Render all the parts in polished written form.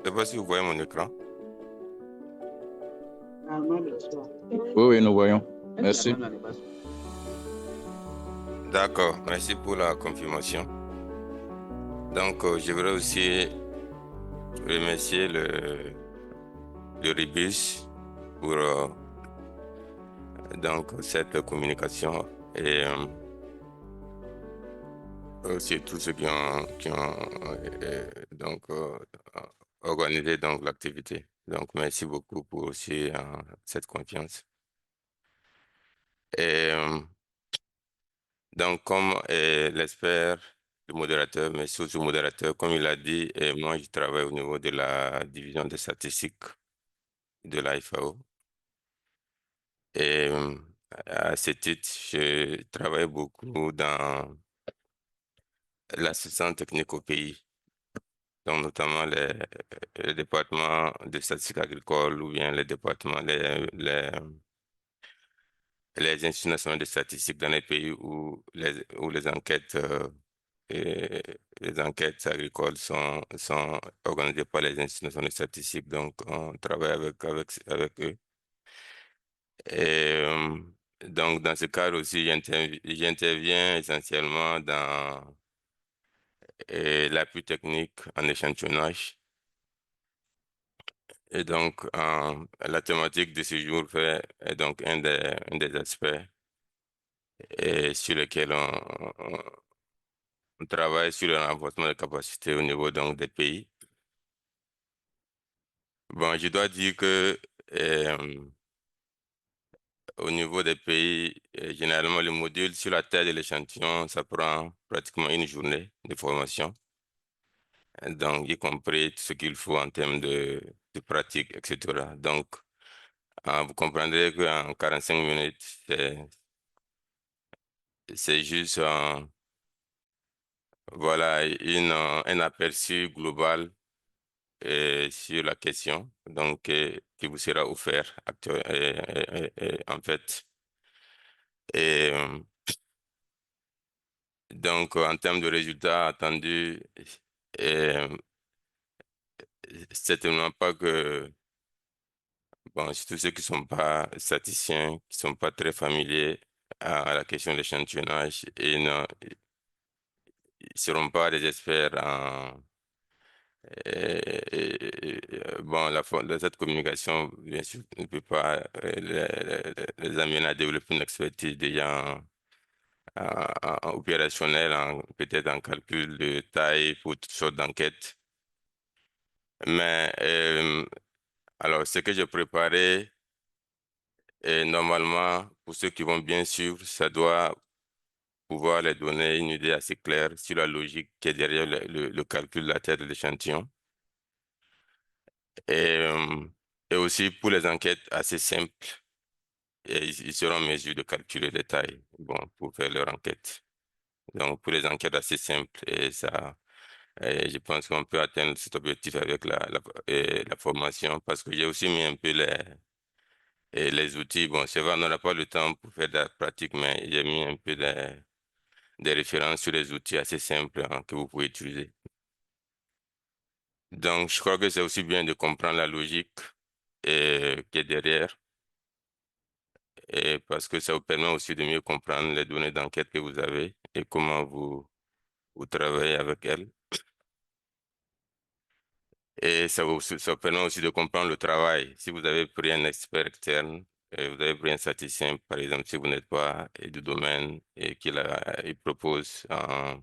Je sais pas si vous voyez mon écran. Oui, oui, nous voyons. Merci. D'accord, merci pour la confirmation. Donc, je voudrais aussi remercier le Ribus pour donc cette communication et aussi tous ceux qui ont donc organisé donc l'activité. Donc, merci beaucoup pour aussi cette confiance. Et donc, comme l'espère le modérateur, monsieur le modérateur, comme il a dit, moi, je travaille au niveau de la division des statistiques de la FAO. Et à ce titre, je travaille beaucoup dans l'assistance technique au pays, donc notamment les départements de statistiques agricoles ou bien les départements, les instituts nationaux de statistiques dans les pays où les enquêtes et les enquêtes agricoles sont organisées par les instituts nationaux de statistiques. Donc, on travaille avec eux. Et donc, dans ce cadre aussi, j'interviens essentiellement dans l'appui technique en échantillonnage. Et donc, la thématique de ce jour est donc un des aspects sur lesquels on travaille sur le renforcement des capacités au niveau donc des pays. Bon, je dois dire que euh, au niveau des pays, généralement, le module sur la taille de l'échantillon, ça prend pratiquement une journée de formation. Donc, y compris tout ce qu'il faut en termes de pratique, etc. Donc, vous comprendrez qu'en 45 minutes, c'est juste voilà, un aperçu global sur la question donc, qui vous sera offert en fait. Et donc, en termes de résultats attendus, euh, certainement pas que, bon, surtout ceux qui sont pas statisticiens, qui sont pas très familiers à la question de l'échantillonnage, et ils seront pas des experts en, bon, cette communication, bien sûr, ne peut pas les amener à développer une expertise déjà en opérationnel, peut-être en calcul de taille pour toutes sortes d'enquêtes. Mais alors, ce que j'ai préparé, normalement, pour ceux qui vont bien suivre, ça doit pouvoir les donner une idée assez claire sur la logique qui est derrière le calcul de la taille de l'échantillon. Et, euh, et aussi pour les enquêtes assez simples, et ils seront en mesure de calculer les tailles, bon, pour faire leur enquête. Donc, pour les enquêtes assez simples, et je pense qu'on peut atteindre cet objectif avec la formation, parce que j'ai aussi mis un peu les outils. Bon, c'est vrai, on n'aura pas le temps pour faire de la pratique, mais j'ai mis un peu des références sur les outils assez simples que vous pouvez utiliser. Donc, je crois que c'est aussi bien de comprendre la logique qui est derrière, et parce que ça vous permet aussi de mieux comprendre les données d'enquête que vous avez et comment vous travaillez avec elles. Et ça vous permet aussi de comprendre le travail. Si vous avez pris un expert externe, vous avez pris un statisticien, par exemple, si vous n'êtes pas du domaine et il propose un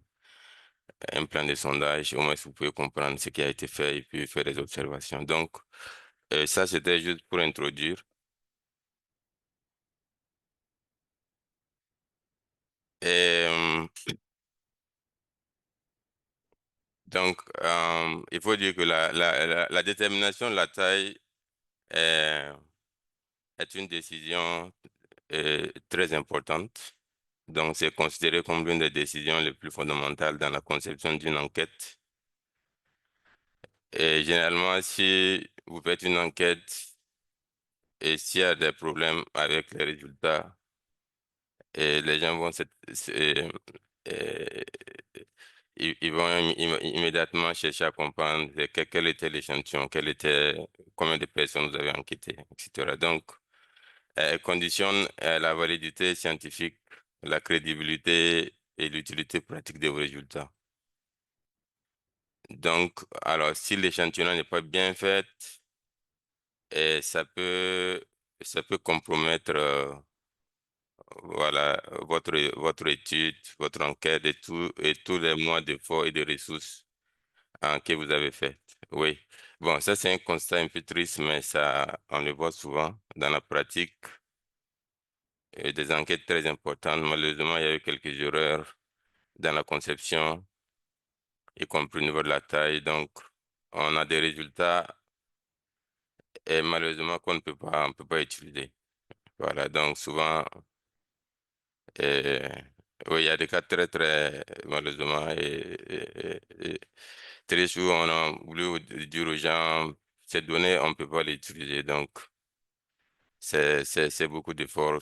plan de sondage, au moins vous pouvez comprendre ce qui a été fait et puis faire des observations. Donc, ça, c'était juste pour introduire. Et, donc, il faut dire que la détermination de la taille est, est une décision très importante. Donc, c'est considéré comme l'une des décisions les plus fondamentales dans la conception d'une enquête. Et généralement, si vous faites une enquête et s'il y a des problèmes avec les résultats, et les gens vont euh, ils vont immédiatement chercher à comprendre quel était l'échantillon, combien de personnes vous avez enquêté, etc. Donc, elle conditionne la validité scientifique, la crédibilité et l'utilité pratique de vos résultats. Donc, alors, si l'échantillon n'est pas bien fait, et ça peut compromettre, voilà, votre étude, votre enquête et tous les mois d'efforts et de ressources que vous avez fait. Oui. Bon, ça, c'est un constat un peu triste, mais ça, on le voit souvent dans la pratique. Et des enquêtes très importantes. Malheureusement, il y a eu quelques erreurs dans la conception, y compris au niveau de la taille. Donc, on a des résultats et malheureusement on peut pas utiliser. Voilà. Donc, souvent, euh, oui, il y a des cas très, malheureusement, et très souvent, on a voulu dire aux gens, ces données, on peut pas les utiliser. Donc, c'est beaucoup d'efforts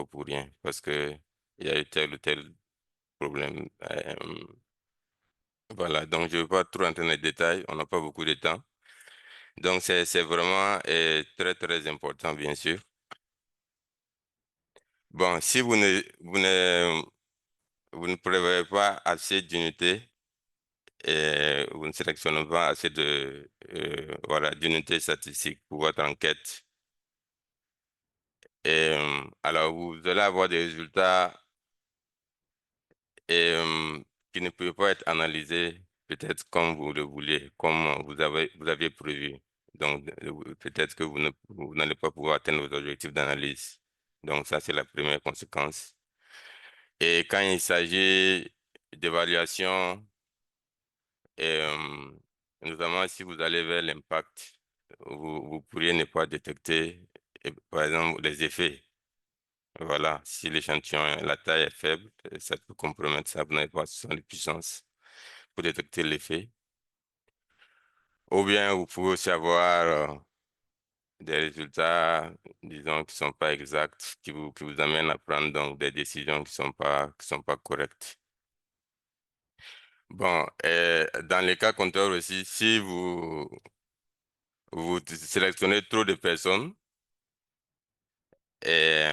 pour rien parce que il y a eu tel ou tel problème. Voilà, donc je ne vais pas trop entrer dans les détails, on n'a pas beaucoup de temps. Donc c'est vraiment très important, bien sûr. Bon, si vous ne prévoyez pas assez d'unités et vous ne sélectionnez pas assez voilà, d'unités statistiques pour votre enquête, alors vous allez avoir des résultats qui ne peuvent pas être analysés peut-être comme vous le vouliez, comme vous aviez prévu. Donc, peut-être que vous n'allez pas pouvoir atteindre vos objectifs d'analyse. Donc, ça, c'est la première conséquence. Et quand il s'agit d'évaluation, euh, notamment si vous allez vers l'impact, vous pourriez ne pas détecter, par exemple, les effets. Voilà, si l'échantillon, la taille est faible, ça peut compromettre ça, vous n'avez pas suffisamment de puissance pour détecter l'effet. Ou bien vous pouvez aussi avoir des résultats, disons, qui sont pas exacts, qui vous amènent à prendre donc des décisions qui sont pas correctes. Bon, et dans les cas contraires aussi, si vous sélectionnez trop de personnes, et,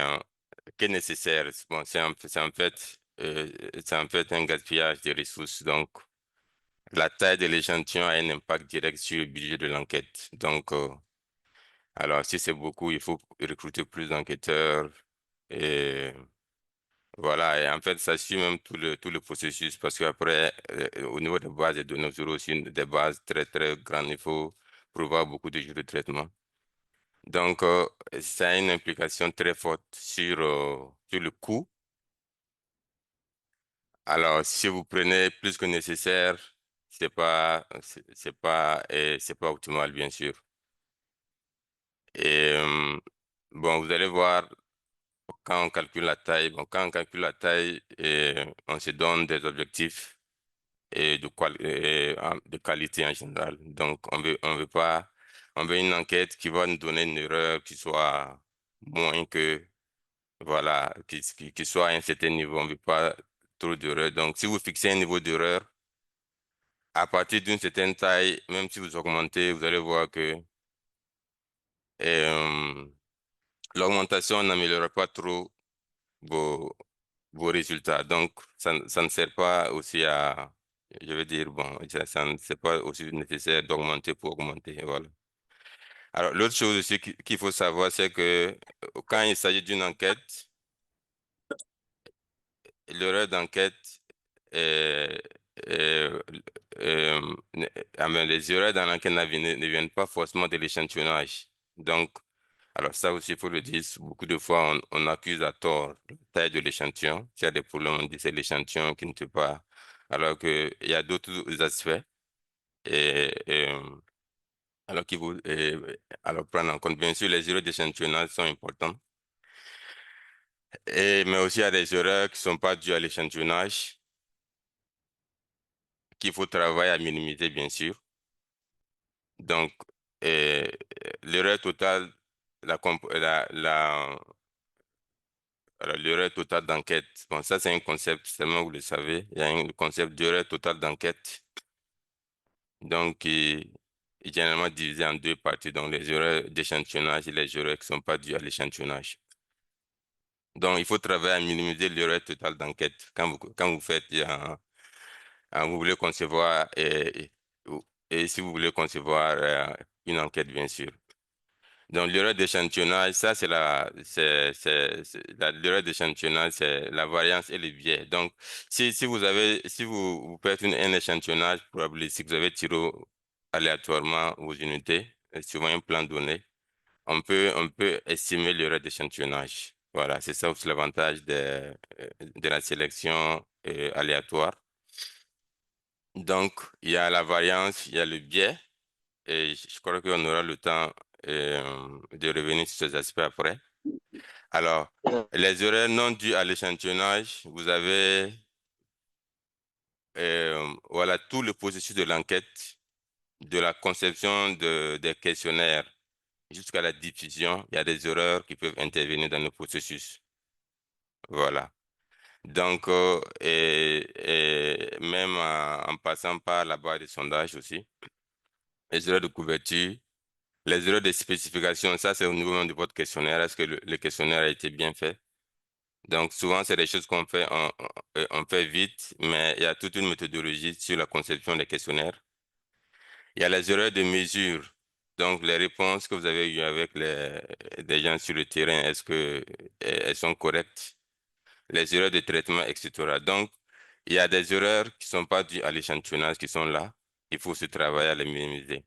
que nécessaire, bon, c'est en fait un gaspillage de ressources. Donc, la taille de l'échantillon a un impact direct sur le budget de l'enquête. Donc, alors, si c'est beaucoup, il faut recruter plus d'enquêteurs. Et voilà, et en fait, ça suit même tout le processus parce qu'après, au niveau des bases de données, vous aurez aussi des bases très grandes. Il faut prévoir beaucoup de jours de traitement. Donc, ça a une implication très forte sur le coût. Alors, si vous prenez plus que nécessaire, c'est pas optimal, bien sûr. Et bon, vous allez voir quand on calcule la taille. Bon, quand on calcule la taille, on se donne des objectifs de qualité en général. Donc, on veut une enquête qui va nous donner une erreur qui soit moins que, voilà, qui soit à un certain niveau. On veut pas trop d'erreurs. Donc, si vous fixez un niveau d'erreur, à partir d'une certaine taille, même si vous augmentez, vous allez voir que euh, l'augmentation n'améliore pas trop vos, vos résultats. Donc, ça ne sert pas aussi je veux dire, bon, ça ne c'est pas aussi nécessaire d'augmenter pour augmenter, voilà. Alors, l'autre chose aussi qu'il faut savoir, c'est que quand il s'agit d'une enquête, l'erreur d'enquête, euh, euh, les erreurs dans l'enquête ne viennent pas forcément de l'échantillonnage. Donc, alors ça aussi, il faut le dire, beaucoup de fois, on accuse à tort la taille de l'échantillon. S'il y a des problèmes, on dit c'est l'échantillon qui ne fait pas. Alors qu'il y a d'autres aspects et, alors alors prendre en compte, bien sûr, les erreurs d'échantillonnage sont importantes. Mais aussi, il y a des erreurs qui ne sont pas dues à l'échantillonnage, qu'il faut travailler à minimiser, bien sûr. Donc, euh, l'erreur totale alors, l'erreur totale d'enquête. Bon, ça, c'est un concept, seulement vous le savez. Il y a un concept d'erreur totale d'enquête. Donc, qui est généralement divisé en deux parties. Donc, les erreurs d'échantillonnage et les erreurs qui ne sont pas dues à l'échantillonnage. Donc, il faut travailler à minimiser l'erreur totale d'enquête. Quand vous faites, vous voulez concevoir, et si vous voulez concevoir une enquête, bien sûr. Donc, l'erreur d'échantillonnage, ça, l'erreur d'échantillonnage, c'est la variance et le biais. Donc, si vous faites un échantillonnage probabilistique, vous avez tiré aléatoirement vos unités, suivant un plan donné, on peut estimer l'erreur d'échantillonnage. Voilà, c'est ça aussi l'avantage de la sélection aléatoire. Donc, il y a la variance, il y a le biais, et je crois qu'on aura le temps de revenir sur ces aspects après. Alors, les erreurs non dues à l'échantillonnage, vous avez voilà tout le processus de l'enquête, de la conception des questionnaires jusqu'à la diffusion. Il y a des erreurs qui peuvent intervenir dans le processus. Voilà. Donc, et même en passant par la barre de sondage aussi, les erreurs de couverture, les erreurs de spécification, ça c'est au niveau même de votre questionnaire. Est-ce que le questionnaire a été bien fait? Donc, souvent, c'est des choses on fait vite, mais il y a toute une méthodologie sur la conception des questionnaires. Il y a les erreurs de mesure. Donc, les réponses que vous avez eues avec des gens sur le terrain, est-ce que elles sont correctes? Les erreurs de traitement, etc. Donc, il y a des erreurs qui ne sont pas dues à l'échantillonnage qui sont là. Il faut se travailler à les minimiser.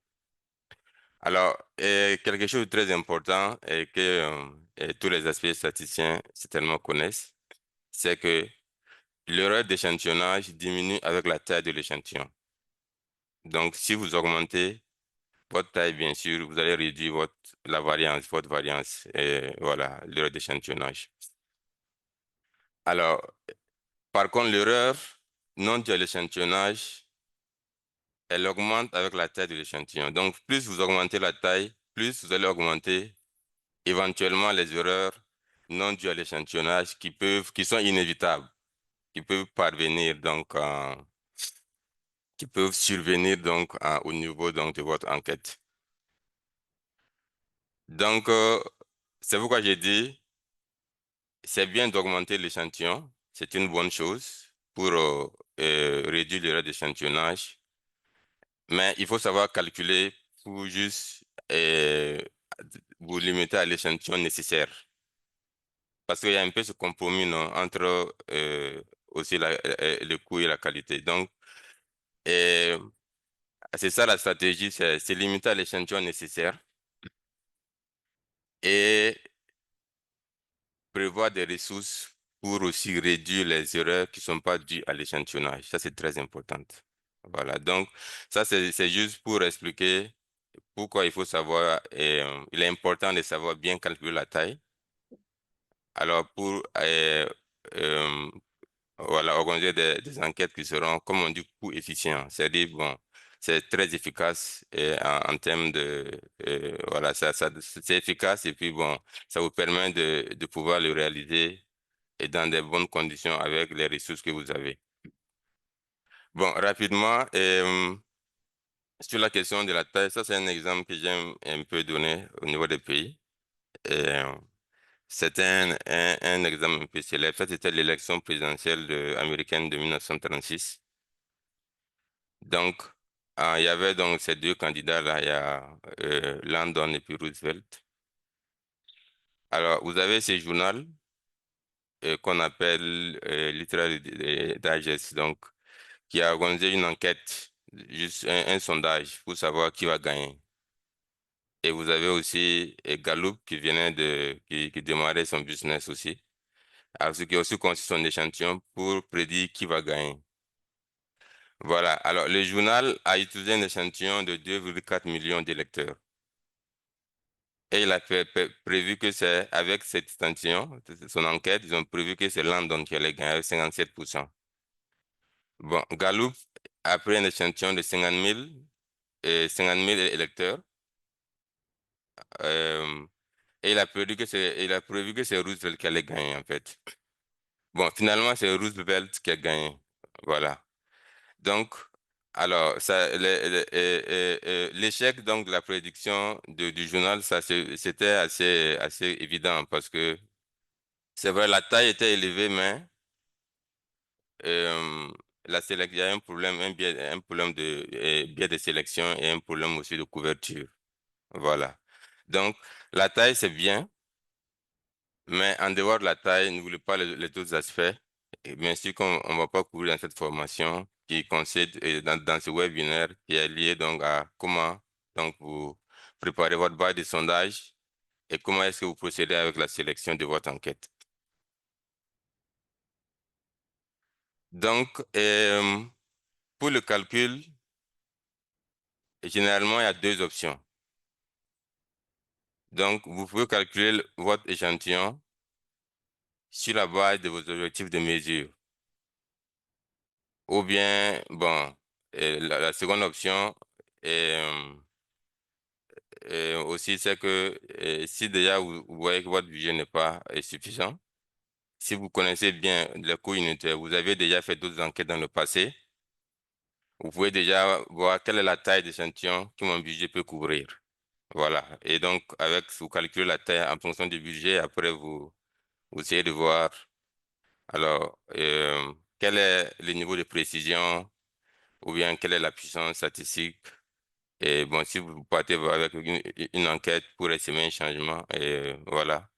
Alors, quelque chose de très important et que tous les aspects statisticiens certainement connaissent, c'est que l'erreur d'échantillonnage diminue avec la taille de l'échantillon. Donc, si vous augmentez votre taille, bien sûr, vous allez réduire votre variance, et voilà, l'erreur d'échantillonnage. Alors, par contre, l'erreur non due à l'échantillonnage, elle augmente avec la taille de l'échantillon. Donc, plus vous augmentez la taille, plus vous allez augmenter éventuellement les erreurs non dues à l'échantillonnage qui sont inévitables, qui peuvent parvenir donc qui peuvent survenir donc au niveau donc de votre enquête. Donc, c'est pourquoi j'ai dit, c'est bien d'augmenter l'échantillon, c'est une bonne chose pour réduire l'erreur d'échantillonnage, mais il faut savoir calculer pour juste vous limiter à l'échantillon nécessaire. Parce qu'il y a un peu ce compromis non, entre aussi le coût et la qualité. Donc, euh, c'est ça la stratégie, c'est limiter à l'échantillon nécessaire et prévoir des ressources pour aussi réduire les erreurs qui ne sont pas dues à l'échantillonnage. Ça, c'est très important. Voilà, donc ça, c'est juste pour expliquer pourquoi il faut savoir, il est important de savoir bien calculer la taille. Alors, euh, voilà, organiser des enquêtes qui seront, comme on dit, coût efficient. C'est-à-dire, bon, c'est très efficace en termes voilà, c'est efficace et puis bon, ça vous permet de pouvoir le réaliser et dans des bonnes conditions avec les ressources que vous avez. Bon, rapidement, sur la question de la taille, ça c'est un exemple que j'aime un peu donner au niveau des pays. C'est un exemple un peu célèbre. Ça, c'était l'élection présidentielle américaine de 1936. Donc, il y avait donc ces deux candidats-là, il y a Landon et puis Roosevelt. Alors, vous avez ces journaux qu'on appelle Literary Digest, donc, qui a organisé une enquête, juste un sondage pour savoir qui va gagner. Et vous avez aussi Gallup qui démarrait son business aussi, alors, ce qui a aussi conçu son échantillon pour prédire qui va gagner. Voilà. Alors, le journal a utilisé un échantillon de 2,4 millions d'électeurs. Et il a prévu que c'est avec cet échantillon, son enquête, ils ont prévu que c'est Landon qui allait gagner avec 57%. Bon, Gallup a pris un échantillon de 50 000 électeurs. Euh, et il a prévu que c'est Roosevelt qui allait gagner, en fait. Bon, finalement, c'est Roosevelt qui a gagné. Voilà. Donc, alors, l'échec donc de la prédiction du journal, c'était assez évident parce que c'est vrai, la taille était élevée, mais euh, il y a un problème, un problème de biais de sélection et un problème aussi de couverture. Voilà. Donc, la taille, c'est bien, mais en dehors de la taille, n'oubliez pas les autres aspects. Et bien sûr qu'on ne va pas couvrir dans cette formation qui consiste dans ce webinaire qui est lié donc à comment donc vous préparez votre base de sondage et comment est-ce que vous procédez avec la sélection de votre enquête. Donc, pour le calcul, généralement, il y a deux options. Donc, vous pouvez calculer votre échantillon sur la base de vos objectifs de mesure. Ou bien, bon, la seconde option aussi, c'est que si déjà vous voyez que votre budget n'est pas suffisant, si vous connaissez bien les coûts unitaires, vous avez déjà fait d'autres enquêtes dans le passé, vous pouvez déjà voir quelle est la taille d'échantillon que mon budget peut couvrir. Voilà. Et donc, vous calculez la taille en fonction du budget, après vous essayez de voir, alors, quel est le niveau de précision ou bien quelle est la puissance statistique. Et bon, si vous partez avec une enquête pour estimer un changement, et voilà,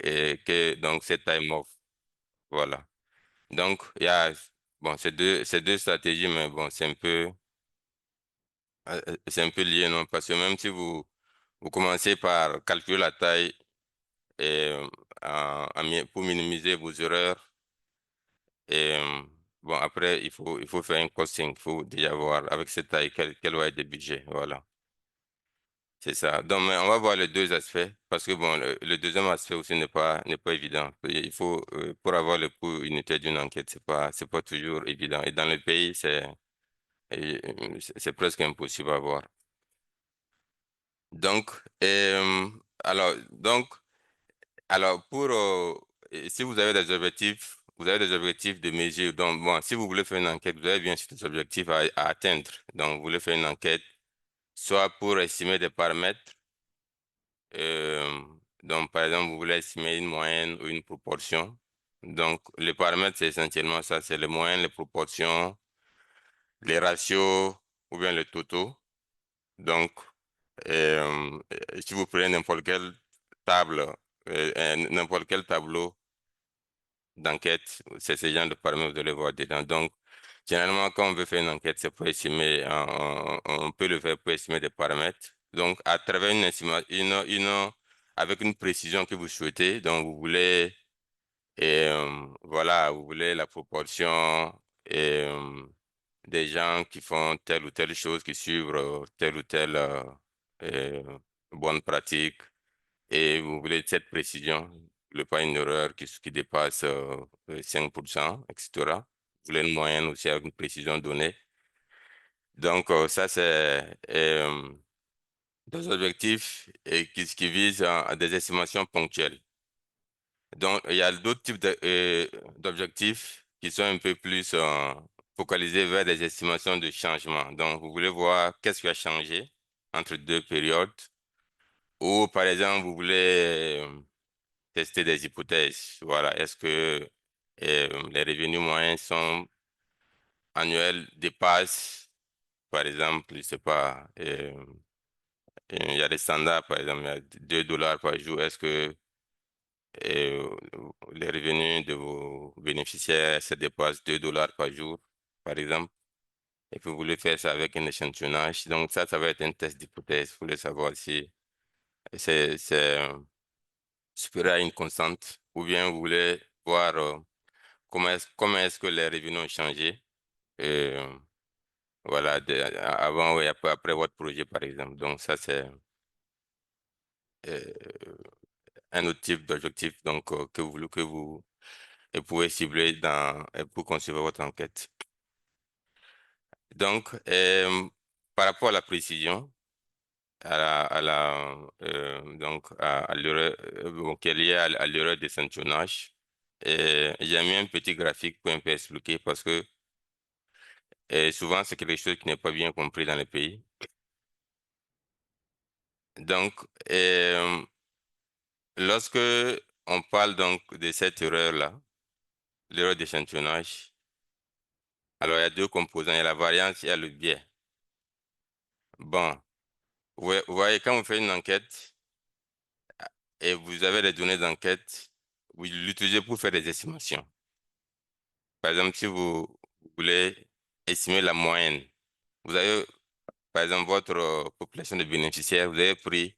et que donc cette taille m'offre, voilà. Donc, il y a, bon, ces deux stratégies, mais bon, c'est un peu lié, non? Parce que même si vous commencez par calculer la taille et, pour minimiser vos erreurs, et bon, après, il faut faire un costing, il faut déjà voir avec cette taille quel va être le budget, voilà. C'est ça. Donc, mais on va voir les deux aspects parce que bon, le deuxième aspect aussi n'est pas évident. Il faut pour avoir le coût unitaire d'une enquête, c'est pas toujours évident. Et dans le pays, c'est presque impossible à avoir. Donc, alors pour si vous avez des objectifs de mesure. Donc, bon, si vous voulez faire une enquête, vous avez bien sûr des objectifs à atteindre. Donc, vous voulez faire une enquête soit pour estimer des paramètres. Euh, donc, par exemple, vous voulez estimer une moyenne ou une proportion. Donc, les paramètres, c'est essentiellement ça, c'est les moyennes, les proportions, les ratios ou bien les totaux. Donc, si vous prenez n'importe quelle table, n'importe quel tableau d'enquête, c'est ce genre de paramètres que vous allez voir dedans. Donc, généralement, quand on veut faire une enquête, c'est pour estimer, on peut le faire pour estimer des paramètres. Donc, à travers une estimation, avec une précision que vous souhaitez, donc vous voulez, voilà, vous voulez la proportion des gens qui font telle ou telle chose, qui suivent telle ou telle euh, bonne pratique, et vous voulez cette précision, pas une erreur qui dépasse 5%, etc. Vous voulez une moyenne aussi avec une précision donnée. Donc, ça, c'est des objectifs qui visent à des estimations ponctuelles. Donc, il y a d'autres types d'objectifs qui sont un peu plus focalisés vers des estimations de changement. Donc, vous voulez voir qu'est-ce qui a changé entre deux périodes. Ou, par exemple, vous voulez tester des hypothèses. Voilà. Est-ce que les revenus moyens annuels dépassent, par exemple, je sais pas, il y a des standards, par exemple, il y a $2 par jour. Est-ce que euh, les revenus de vos bénéficiaires se dépassent $2 par jour, par exemple? Et puis vous voulez faire ça avec un échantillonnage. Donc ça va être un test d'hypothèse. Vous voulez savoir si c'est supérieur à une constante ou bien vous voulez voir comment est-ce que les revenus ont changé. euh, voilà, avant et après votre projet, par exemple. Donc ça, c'est euh, un autre type d'objectif donc, que vous pouvez cibler pour concevoir votre enquête. Donc, par rapport à la précision, donc à l'erreur, bon, qui est liée à l'erreur d'échantillonnage. Et j'ai mis un petit graphique pour un peu expliquer parce que souvent c'est quelque chose qui n'est pas bien compris dans le pays. Donc, lorsque on parle donc de cette erreur-là, l'erreur d'échantillonnage, alors il y a deux composants, il y a la variance et il y a le biais. Bon, vous voyez, quand vous faites une enquête et vous avez les données d'enquête, vous l'utilisez pour faire des estimations. Par exemple, si vous voulez estimer la moyenne, vous avez, par exemple, votre population de bénéficiaires, vous avez pris,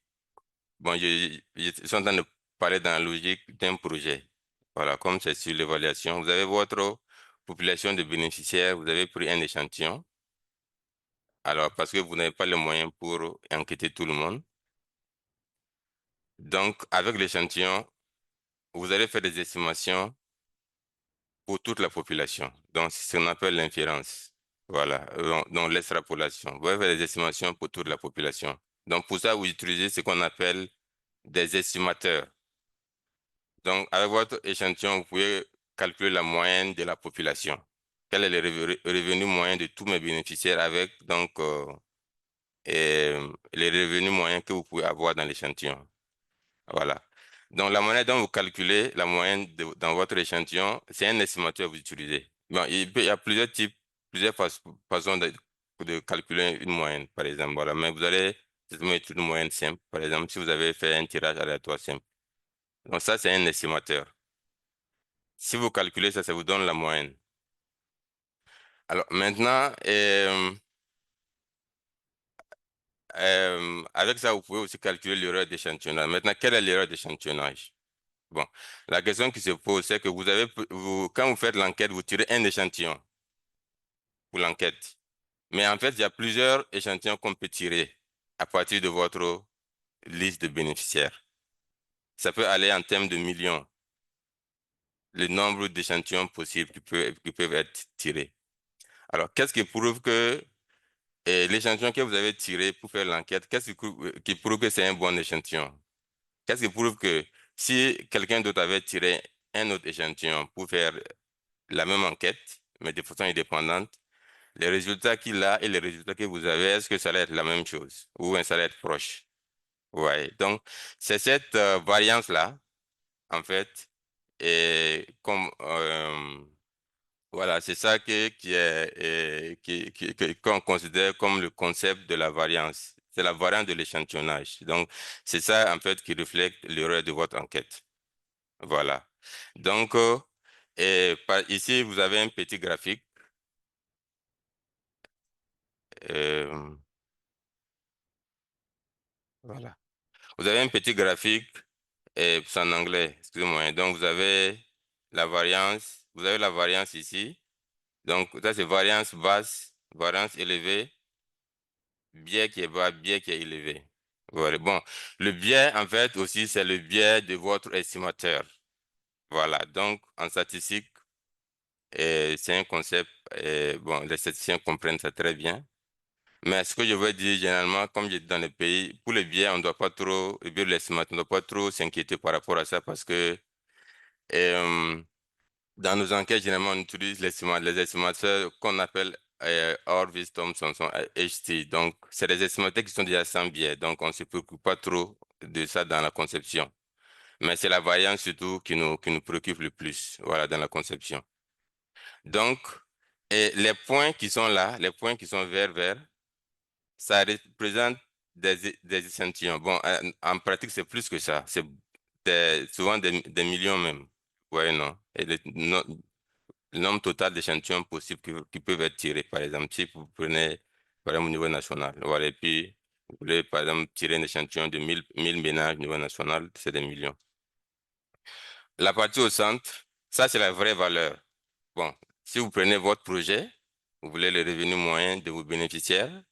bon, je suis en train de parler dans la logique d'un projet. Voilà, comme c'est sur l'évaluation, vous avez votre population de bénéficiaires, vous avez pris un échantillon. Alors, parce que vous n'avez pas les moyens pour enquêter tout le monde. Donc, avec l'échantillon, vous allez faire des estimations pour toute la population. Donc, c'est ce qu'on appelle l'inférence. Voilà, donc l'extrapolation. Vous allez faire des estimations pour toute la population. Donc, pour ça, vous utilisez ce qu'on appelle des estimateurs. Donc, avec votre échantillon, vous pouvez calculer la moyenne de la population. Quel est le revenu moyen de tous mes bénéficiaires avec donc les revenus moyens que vous pouvez avoir dans l'échantillon. Voilà. Donc, la monnaie dont vous calculez la moyenne dans votre échantillon, c'est un estimateur que vous utilisez. Bon, il y a plusieurs types, plusieurs façons de calculer une moyenne, par exemple. Voilà. Mais vous allez mettre une moyenne simple. Par exemple, si vous avez fait un tirage aléatoire simple. Donc, ça, c'est un estimateur. Si vous calculez ça, ça vous donne la moyenne. Alors, maintenant, avec ça, vous pouvez aussi calculer l'erreur d'échantillonnage. Maintenant, quelle est l'erreur d'échantillonnage? Bon, la question qui se pose, c'est que quand vous faites l'enquête, vous tirez un échantillon pour l'enquête. Mais en fait, il y a plusieurs échantillons qu'on peut tirer à partir de votre liste de bénéficiaires. Ça peut aller en termes de millions, le nombre d'échantillons possibles qui peuvent être tirés. Alors, qu'est-ce qui prouve que l'échantillon que vous avez tiré pour faire l'enquête, qui prouve que c'est un bon échantillon? Qu'est-ce qui prouve que si quelqu'un d'autre avait tiré un autre échantillon pour faire la même enquête, mais de façon indépendante, les résultats qu'il a et les résultats que vous avez, est-ce que ça va être la même chose ou ça va être proche? Ouais. Donc, c'est cette variance-là, en fait, et comme voilà, c'est ça qui est qu'on considère comme le concept de la variance. C'est la variance de l'échantillonnage. Donc, c'est ça, en fait, qui reflète l'erreur de votre enquête. Voilà. Donc, ici, vous avez un petit graphique. Euh, voilà. Vous avez un petit graphique, et c'est en anglais, excusez-moi. Donc, vous avez la variance ici. Donc, ça, c'est variance basse, variance élevée, biais qui est bas, biais qui est élevé. Voilà. Bon, le biais, en fait, aussi, c'est le biais de votre estimateur. Voilà. Donc, en statistique, c'est un concept, bon, les statisticiens comprennent ça très bien. Mais ce que je veux dire, généralement, comme je dis dans les pays, pour les biais, on ne doit pas trop, le biais de l'estimation, on ne doit pas trop s'inquiéter par rapport à ça parce que euh, dans nos enquêtes, généralement, on utilise les estimateurs qu'on appelle Horvitz, Thompson, HT. Donc, c'est des estimateurs qui sont déjà sans biais. Donc, on ne se préoccupe pas trop de ça dans la conception. Mais c'est la variance surtout qui nous préoccupe le plus, voilà, dans la conception. Donc, et les points qui sont là, les points qui sont verts, ça représente des échantillons. Bon, en pratique, c'est plus que ça. C'est souvent des millions même. Ouais, non. Et le nombre total d'échantillons possibles qui peuvent être tirés, par exemple, si vous prenez, par exemple, au niveau national. Voilà, et puis, vous voulez, par exemple, tirer un échantillon de 1000 ménages au niveau national, c'est des millions. La partie au centre, ça, c'est la vraie valeur. Bon, si vous prenez votre projet, vous voulez le revenu moyen de vos bénéficiaires,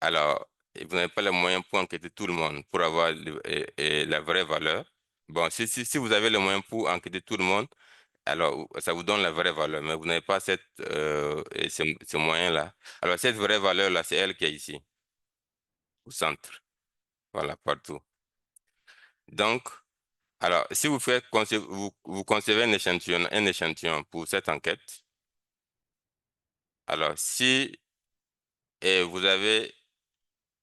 alors, vous n'avez pas les moyens pour enquêter tout le monde, pour avoir la vraie valeur. Bon, si vous avez les moyens pour enquêter tout le monde, alors ça vous donne la vraie valeur, mais vous n'avez pas ce moyen-là. Alors, cette vraie valeur-là, c'est elle qui est ici. au centre. Voilà, partout. Donc, alors, si vous faites, vous concevez un échantillon pour cette enquête, alors si vous avez,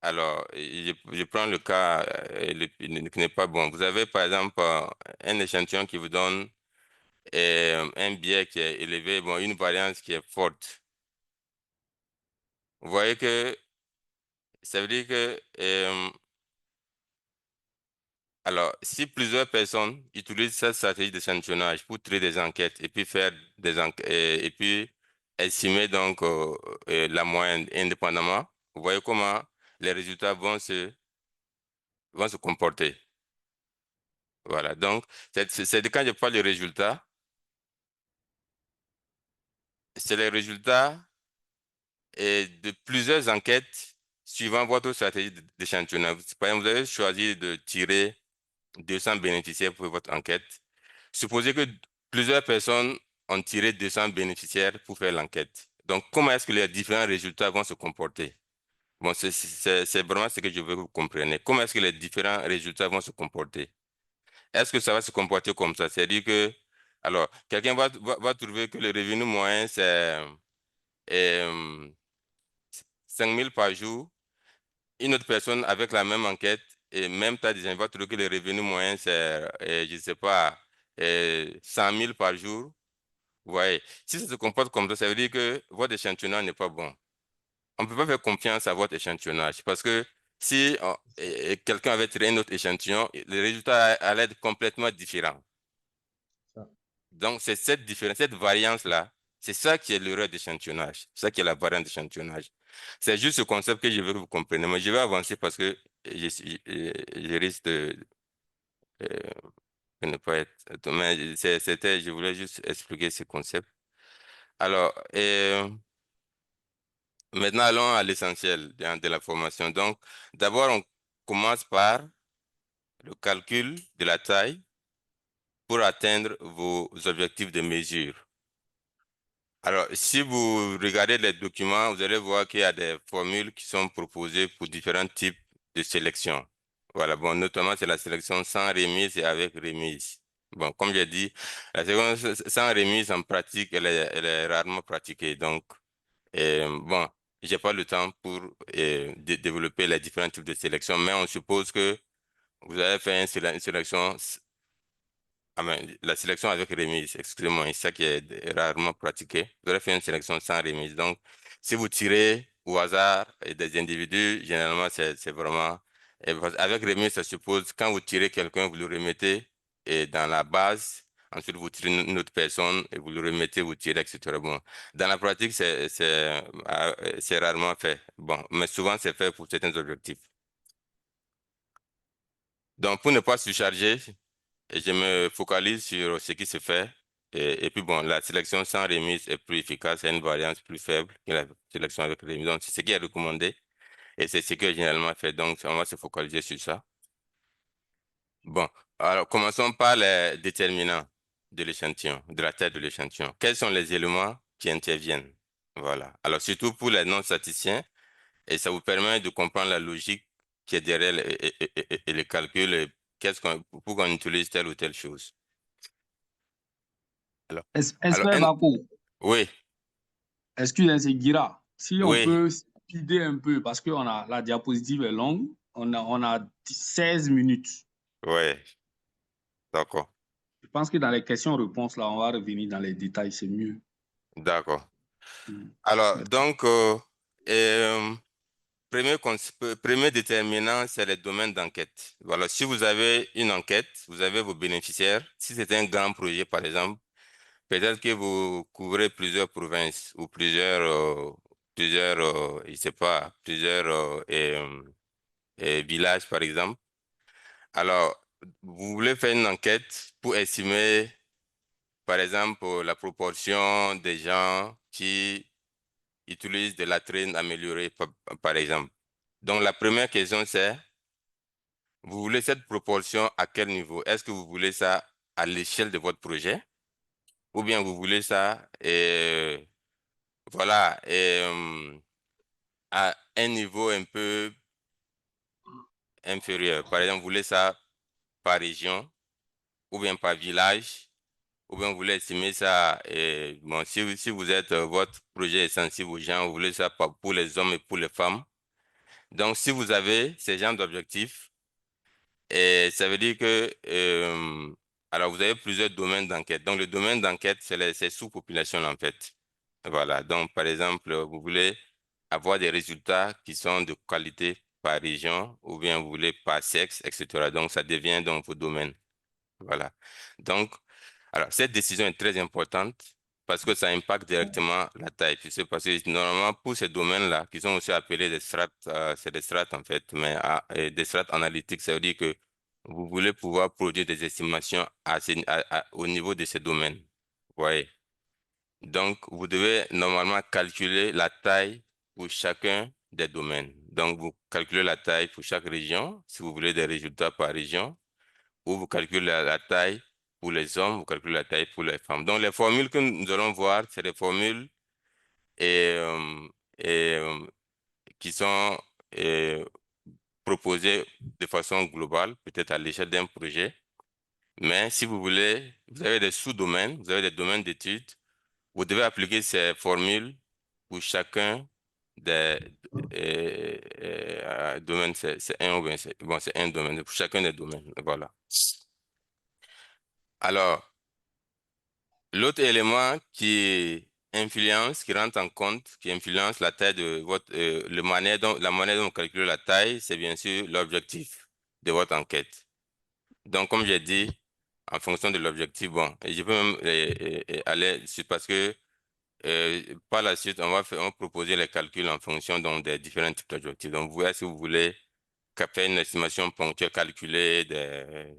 alors, je prends le cas qui n'est pas bon. Vous avez, par exemple, un échantillon qui vous donne un biais qui est élevé, bon, une variance qui est forte. Vous voyez que ça veut dire que alors, si plusieurs personnes utilisent cette stratégie d'échantillonnage pour traiter des enquêtes et puis faire des enquêtes et puis estimer donc la moyenne indépendamment, vous voyez comment les résultats vont se comporter. Voilà. Donc, quand je parle de résultats, c'est les résultats de plusieurs enquêtes suivant votre stratégie d'échantillonnage. Par exemple, vous avez choisi de tirer 200 bénéficiaires pour votre enquête. Supposez que plusieurs personnes ont tiré 200 bénéficiaires pour faire l'enquête. Donc, comment est-ce que les différents résultats vont se comporter? Bon, c'est vraiment ce que je veux que vous compreniez. Comment est-ce que les différents résultats vont se comporter? Est-ce que ça va se comporter comme ça? C'est-à-dire que, alors, quelqu'un va trouver que le revenu moyen, c'est 5 000 par jour. Une autre personne avec la même enquête et même tas de gens va trouver que le revenu moyen, c'est, je ne sais pas, 100 000 par jour. Vous voyez, si ça se comporte comme ça, ça veut dire que votre échantillonnage n'est pas bon. On ne peut pas faire confiance à votre échantillonnage parce que si quelqu'un avait tiré un autre échantillon, le résultat allait être complètement différent. Ça. Donc, c'est cette différence, cette variance-là, c'est ça qui est l'erreur d'échantillonnage. C'est ça qui est la variance d'échantillonnage. C'est juste ce concept que je veux que vous compreniez. Mais je vais avancer parce que je risque euh, de ne pas être. Mais je voulais juste expliquer ce concept. Alors, maintenant, allons à l'essentiel de la formation. Donc, d'abord, on commence par le calcul de la taille pour atteindre vos objectifs de mesure. Alors, si vous regardez les documents, vous allez voir qu'il y a des formules qui sont proposées pour différents types de sélection. Voilà, bon, notamment c'est la sélection sans remise et avec remise. Bon, comme j'ai dit, la sélection sans remise en pratique, elle est rarement pratiquée. Donc, bon, j'ai pas le temps pour développer les différents types de sélection, mais on suppose que vous avez fait une sélection ah ben, la sélection avec remise, excusez-moi, c'est ça qui est rarement pratiqué. Vous aurez fait une sélection sans remise. Donc, si vous tirez au hasard des individus, généralement, c'est vraiment... avec remise, ça suppose quand vous tirez quelqu'un, vous le remettez dans la base. Ensuite, vous tirez une autre personne et vous le remettez, vous tirez, etc. Bon, dans la pratique, c'est rarement fait. Bon, mais souvent, c'est fait pour certains objectifs. Donc, pour ne pas surcharger, et je me focalise sur ce qui se fait. Et puis bon, la sélection sans remise est plus efficace, c'est une variance plus faible que la sélection avec remise. Donc, c'est ce qui est recommandé et c'est ce que généralement fait. Donc, on va se focaliser sur ça. Bon, alors commençons par les déterminants de l'échantillon, de la taille de l'échantillon. Quels sont les éléments qui interviennent? Voilà. Alors, surtout pour les non-statisticiens, et ça vous permet de comprendre la logique qui est derrière et les calculs, et pourquoi on utilise telle ou telle chose. Alors, alors, Expert Bako, oui, excusez, c'est Gira. Si on oui, peut speeder un peu, parce que la diapositive est longue, on a 16 minutes. oui, d'accord, Je pense que dans les questions-réponses, là, on va revenir dans les détails, c'est mieux. d'accord. Mm. Alors, Merci. donc, euh, premier déterminant, c'est le domaine d'enquête. Voilà, si vous avez une enquête, vous avez vos bénéficiaires. Si c'est un grand projet, par exemple, peut-être que vous couvrez plusieurs provinces ou je sais pas, plusieurs villages, par exemple. Alors, vous voulez faire une enquête pour estimer, par exemple, la proportion des gens qui utilisent de la traîne améliorée, par exemple. Donc, la première question, c'est, vous voulez cette proportion à quel niveau? Est-ce que vous voulez ça à l'échelle de votre projet? Ou bien vous voulez ça, voilà, à un niveau un peu inférieur. Par exemple, vous voulez ça par région, ou bien par village, ou bien vous voulez estimer ça, bon, si vous êtes, votre projet est sensible aux gens, vous voulez ça pour les hommes et pour les femmes. Donc, si vous avez ces genres d'objectifs, et ça veut dire que, alors vous avez plusieurs domaines d'enquête. Donc, le domaine d'enquête, c'est sous-population en fait. Voilà. Donc, par exemple, vous voulez avoir des résultats qui sont de qualité par région, ou bien vous voulez par sexe, etc. Donc, ça devient donc vos domaines. Voilà. Donc, alors, cette décision est très importante parce que ça impacte directement la taille. Parce que normalement, pour ces domaines-là, qui sont aussi appelés des strates, c'est des strates en fait, mais des strates analytiques, ça veut dire que vous voulez pouvoir produire des estimations au niveau de ces domaines. Vous voyez? Donc, vous devez normalement calculer la taille pour chacun des domaines. Donc, vous calculez la taille pour chaque région, si vous voulez des résultats par région, ou vous calculez la taille pour les hommes, vous calculez la taille pour les femmes. Donc, les formules que nous allons voir, c'est des formules et, euh, et, euh, qui sont proposées de façon globale, peut-être à l'échelle d'un projet. Mais si vous voulez, vous avez des sous-domaines, vous avez des domaines d'études, vous devez appliquer ces formules pour chacun des domaines. C'est un ou bien bon, c'est un domaine, pour chacun des domaines. Voilà. Alors, l'autre élément qui rentre en compte, qui influence la taille de votre, la manière dont vous calculez la taille, c'est bien sûr l'objectif de votre enquête. Donc, comme j'ai dit, en fonction de l'objectif, bon, et je peux même aller sur parce que par la suite, on va proposer les calculs en fonction donc, des différents types d'objectifs. Donc, vous voyez si vous voulez faire une estimation ponctuelle, calculer des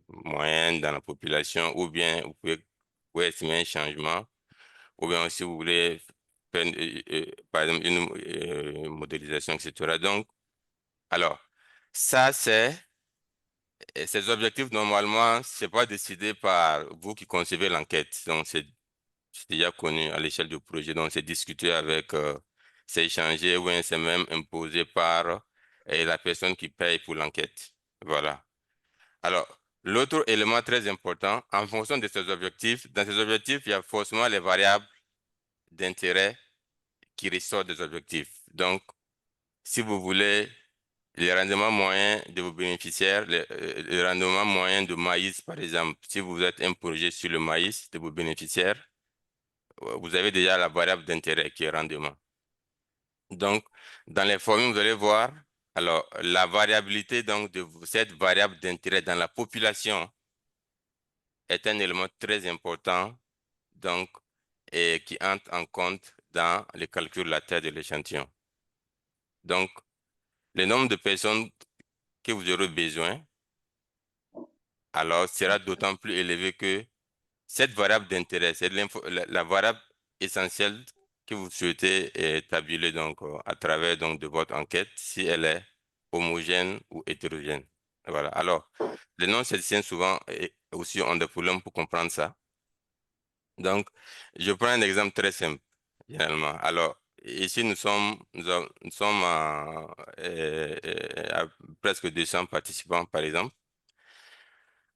moyennes dans la population, ou bien vous pouvez estimer un changement, ou bien si vous voulez faire, par exemple, une modélisation, etc. Donc, alors, ça, ces objectifs, normalement, c'est pas décidé par vous qui concevez l'enquête. Donc, c'est déjà connu à l'échelle du projet. Donc, c'est discuté avec, c'est échangé, ou bien c'est même imposé par la personne qui paye pour l'enquête. Voilà. Alors, l'autre élément très important, en fonction de ces objectifs, dans ces objectifs, il y a forcément les variables d'intérêt qui ressortent des objectifs. Donc, si vous voulez le rendement moyen de vos bénéficiaires, le rendement moyen de maïs, par exemple, si vous êtes un projet sur le maïs de vos bénéficiaires, vous avez déjà la variable d'intérêt qui est rendement. Donc, dans les formules, vous allez voir, alors, la variabilité donc, de cette variable d'intérêt dans la population est un élément très important, donc, et qui entre en compte dans le calcul de la taille de l'échantillon. Donc, le nombre de personnes que vous aurez besoin, alors, sera d'autant plus élevé que cette variable d'intérêt, c'est la variable essentielle que vous souhaitez établir donc, à travers donc, de votre enquête, si elle est homogène ou hétérogène. Voilà. Alors, les non-statisticiens souvent aussi ont des problèmes pour comprendre ça. Donc, je prends un exemple très simple, généralement. Alors, ici, nous sommes à presque 200 participants, par exemple.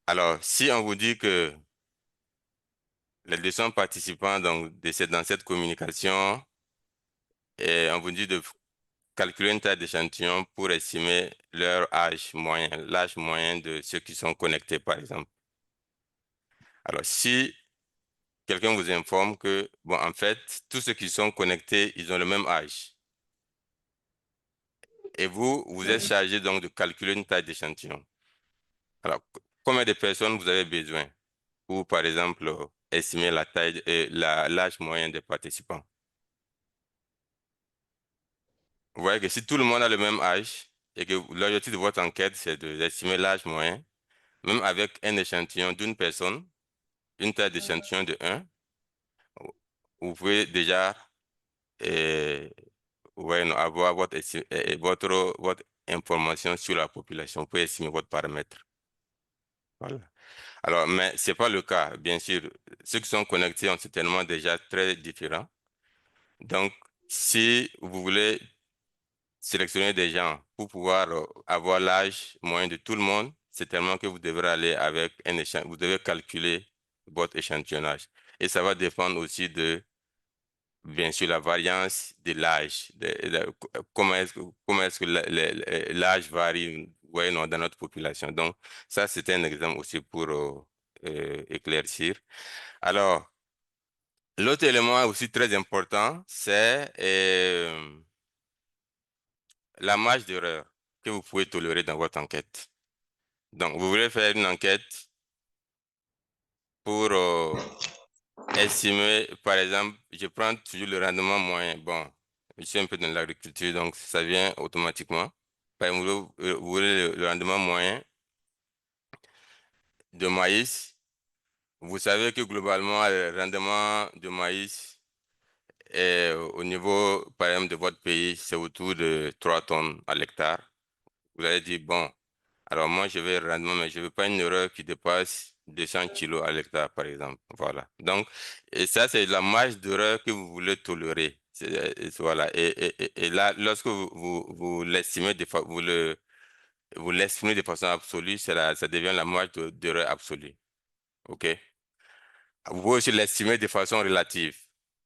Alors, si on vous dit que les 200 participants donc, dans cette communication, et on vous dit de calculer une taille d'échantillon pour estimer leur âge moyen, l'âge moyen de ceux qui sont connectés, par exemple. Alors, si quelqu'un vous informe que, bon, en fait, tous ceux qui sont connectés, ils ont le même âge. Et vous êtes chargé donc de calculer une taille d'échantillon. Alors, combien de personnes vous avez besoin pour, par exemple, estimer la taille, l'âge moyen des participants? Vous voyez que si tout le monde a le même âge et que l'objectif de votre enquête, c'est d'estimer l'âge moyen, même avec un échantillon d'une personne, une taille d'échantillon de 1, vous pouvez déjà ouais, non, avoir votre information sur la population. Vous pouvez estimer votre paramètre. Voilà. Alors, mais ce n'est pas le cas, bien sûr. Ceux qui sont connectés ont certainement déjà très différents. Donc, si vous voulez sélectionner des gens pour pouvoir avoir l'âge moyen de tout le monde, c'est tellement que vous devrez aller avec un échantillon, vous devez calculer votre échantillonnage. Et ça va dépendre aussi de, bien sûr, la variance de l'âge, comment est-ce que l'âge varie, vous voyez, non, dans notre population. Donc, ça, c'était un exemple aussi pour éclaircir. Alors, l'autre élément aussi très important, c'est la marge d'erreur que vous pouvez tolérer dans votre enquête. Donc, vous voulez faire une enquête pour estimer, par exemple, je prends toujours le rendement moyen. Bon, je suis un peu dans l'agriculture, donc ça vient automatiquement. Par exemple, vous voulez le rendement moyen de maïs. Vous savez que globalement, le rendement de maïs est au niveau, par exemple, de votre pays, c'est autour de 3 tonnes à l'hectare. Vous allez dire, bon, alors moi, je vais rendement, mais je ne veux pas une erreur qui dépasse 200 kilos à l'hectare, par exemple. Voilà. Donc, et ça, c'est la marge d'erreur que vous voulez tolérer. Voilà. Et là, lorsque vous l'estimez, vous l'estimez de façon absolue, ça devient la marge d'erreur absolue. OK? Vous pouvez aussi l'estimer de façon relative.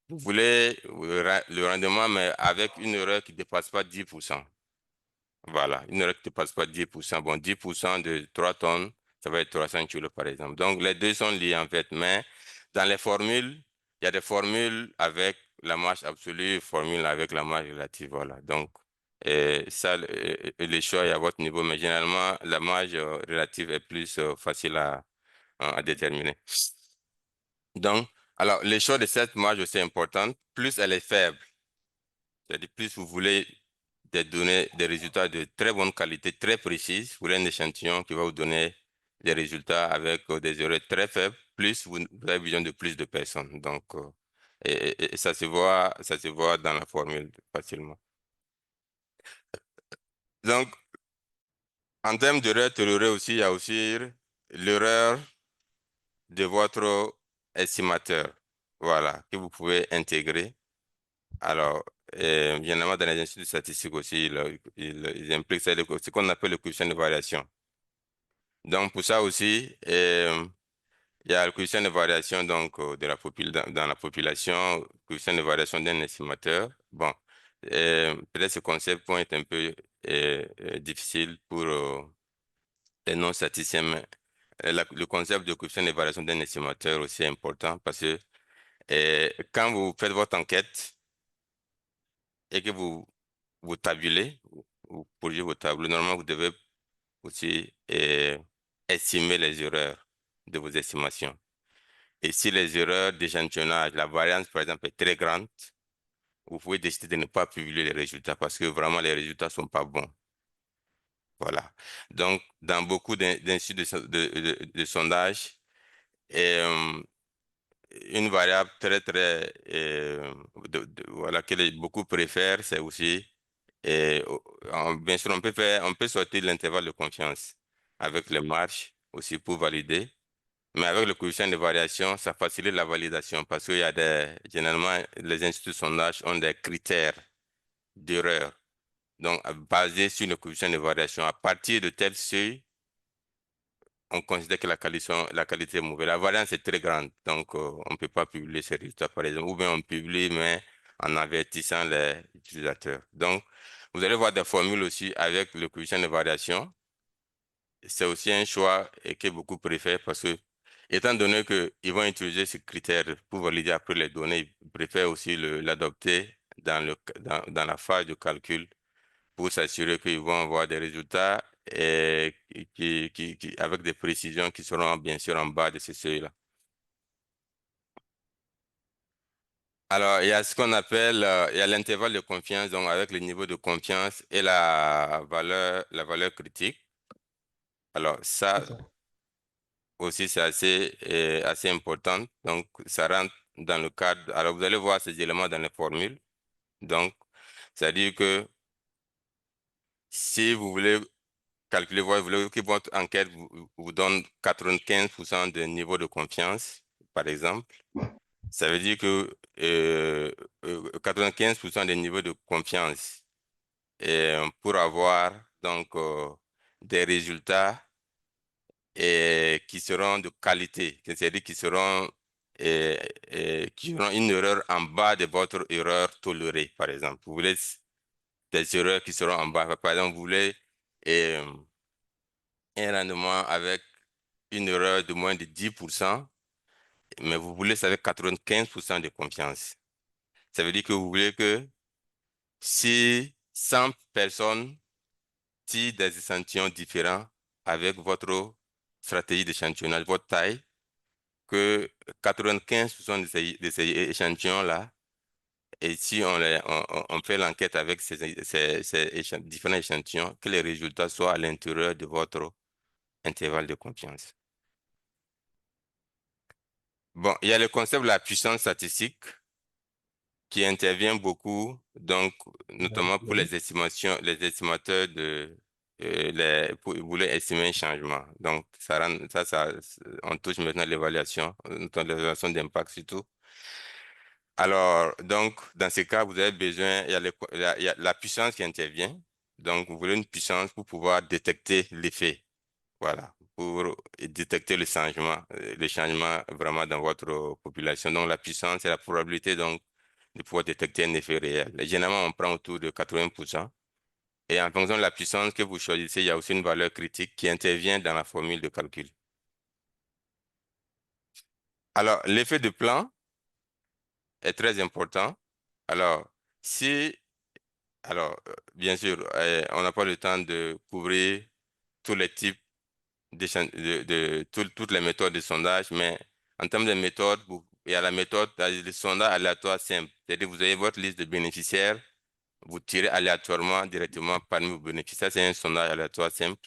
Vous voulez le rendement, mais avec une erreur qui ne dépasse pas 10%. Voilà, une erreur qui ne dépasse pas 10%. Bon, 10% de 3 tonnes, ça va être 300 kilos par exemple. Donc, les deux sont liés en fait, mais dans les formules, il y a des formules avec la marge absolue, formules avec la marge relative. Voilà. Donc, ça, les choix est à votre niveau, mais généralement, la marge relative est plus facile à déterminer. Donc, alors, les choix de cette marge aussi importante, plus elle est faible, c'est-à-dire plus vous voulez des données, des résultats de très bonne qualité, très précises, vous voulez un échantillon qui va vous donner des résultats avec des erreurs très faibles, plus vous avez besoin de plus de personnes. Donc, et ça se voit dans la formule facilement. Donc, en termes d'erreur tolérée aussi, il y a aussi l'erreur de votre estimateur. Voilà, que vous pouvez intégrer. Alors, généralement, dans les instituts statistiques aussi, ils impliquent ce qu'on appelle le coefficient de variation. Donc, pour ça aussi, il y a le coefficient de variation donc, dans la population, le coefficient de variation d'un estimateur. Bon, peut-être ce concept peut être un peu difficile pour les non-statisticiens, mais le concept de coefficient de variation d'un estimateur aussi est important parce que quand vous faites votre enquête et que vous tabulez, vous produisez vos tableaux, normalement, vous devez aussi estimer les erreurs de vos estimations. Et si les erreurs d'échantillonnage, la variance, par exemple, est très grande, vous pouvez décider de ne pas publier les résultats parce que vraiment, les résultats ne sont pas bons. Voilà. Donc, dans beaucoup d'instituts de sondage, euh, une variable très, voilà, que beaucoup préfèrent, c'est aussi, bien sûr, on peut sortir l'intervalle de confiance avec les marges aussi pour valider. Mais avec le coefficient de variation, ça facilite la validation parce qu'il y a généralement, les instituts de sondage ont des critères d'erreur. Donc, basés sur le coefficient de variation, à partir de tel seuil, on considère que la qualité est mauvaise. La variance est très grande, donc on ne peut pas publier ces résultats, par exemple, ou bien on publie, mais en avertissant les utilisateurs. Donc, vous allez voir des formules aussi avec le coefficient de variation. C'est aussi un choix que beaucoup préfèrent parce que, étant donné qu'ils vont utiliser ces critères pour valider après les données, ils préfèrent aussi l'adopter dans la phase de calcul pour s'assurer qu'ils vont avoir des résultats avec des précisions qui seront bien sûr en bas de ces seuils-là. Alors, il y a ce qu'on appelle, il y a l'intervalle de confiance, donc avec le niveau de confiance et la valeur critique. Alors, ça aussi, c'est assez important. Donc, ça rentre dans le cadre. Alors, vous allez voir ces éléments dans les formules. Donc, c'est-à-dire que si vous voulez calculer, vous voulez que votre enquête vous donne 95% de niveau de confiance, par exemple. Ça veut dire que 95% des niveaux de confiance pour avoir donc des résultats qui seront de qualité, c'est-à-dire qui auront une erreur en bas de votre erreur tolérée, par exemple. Vous voulez des erreurs qui seront en bas. Par exemple, vous voulez euh, un rendement avec une erreur de moins de 10%, mais vous voulez ça avec 95% de confiance. Ça veut dire que vous voulez que si 100 personnes tirent des échantillons différents avec votre stratégie d'échantillonnage, votre taille, que 95% de ces échantillons-là, et si on fait l'enquête avec ces différents échantillons, que les résultats soient à l'intérieur de votre intervalle de confiance. Bon, il y a le concept de la puissance statistique qui intervient beaucoup, donc notamment pour les estimations, les estimateurs vous voulez estimer un changement. Donc on touche maintenant l'évaluation, notamment l'évaluation d'impact surtout. Alors, donc, dans ce cas, vous avez besoin, il y a la puissance qui intervient. Donc, vous voulez une puissance pour pouvoir détecter l'effet. Voilà, pour détecter le changement vraiment dans votre population. Donc, la puissance, c'est la probabilité donc, de pouvoir détecter un effet réel. Et généralement, on prend autour de 80%. Et en fonction de la puissance que vous choisissez, il y a aussi une valeur critique qui intervient dans la formule de calcul. Alors, l'effet de plan est très important. Alors, bien sûr, on n'a pas le temps de couvrir tous les types toutes les méthodes de sondage, mais en termes de méthode, il y a la méthode de sondage aléatoire simple. C'est-à-dire que vous avez votre liste de bénéficiaires, vous tirez aléatoirement directement parmi vos bénéficiaires. C'est un sondage aléatoire simple.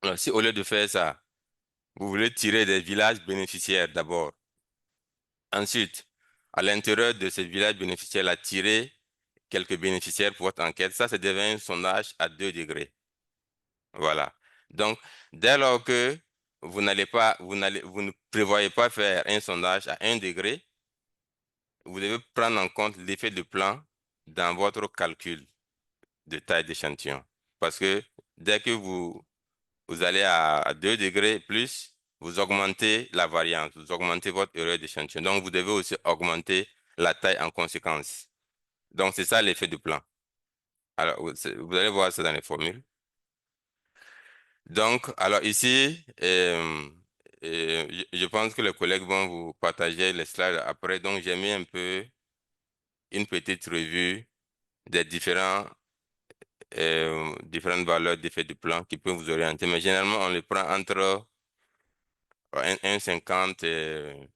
Alors, si au lieu de faire ça, vous voulez tirer des villages bénéficiaires d'abord. Ensuite, à l'intérieur de ces villages bénéficiaires, tirer quelques bénéficiaires pour votre enquête. Ça devient un sondage à 2 degrés. Voilà. Donc, dès lors que vous ne prévoyez pas faire un sondage à 1 degré, vous devez prendre en compte l'effet de plan dans votre calcul de taille d'échantillon. Parce que dès que vous allez à 2 degrés plus, vous augmentez la variance, vous augmentez votre erreur d'échantillon. Donc, vous devez aussi augmenter la taille en conséquence. Donc, c'est ça l'effet de plan. Alors, vous allez voir ça dans les formules. Donc, alors ici, je pense que les collègues vont vous partager les slides après. Donc, j'ai mis un peu une petite revue des différentes valeurs d'effet de plan qui peuvent vous orienter. Mais généralement, on les prend entre 1,50 et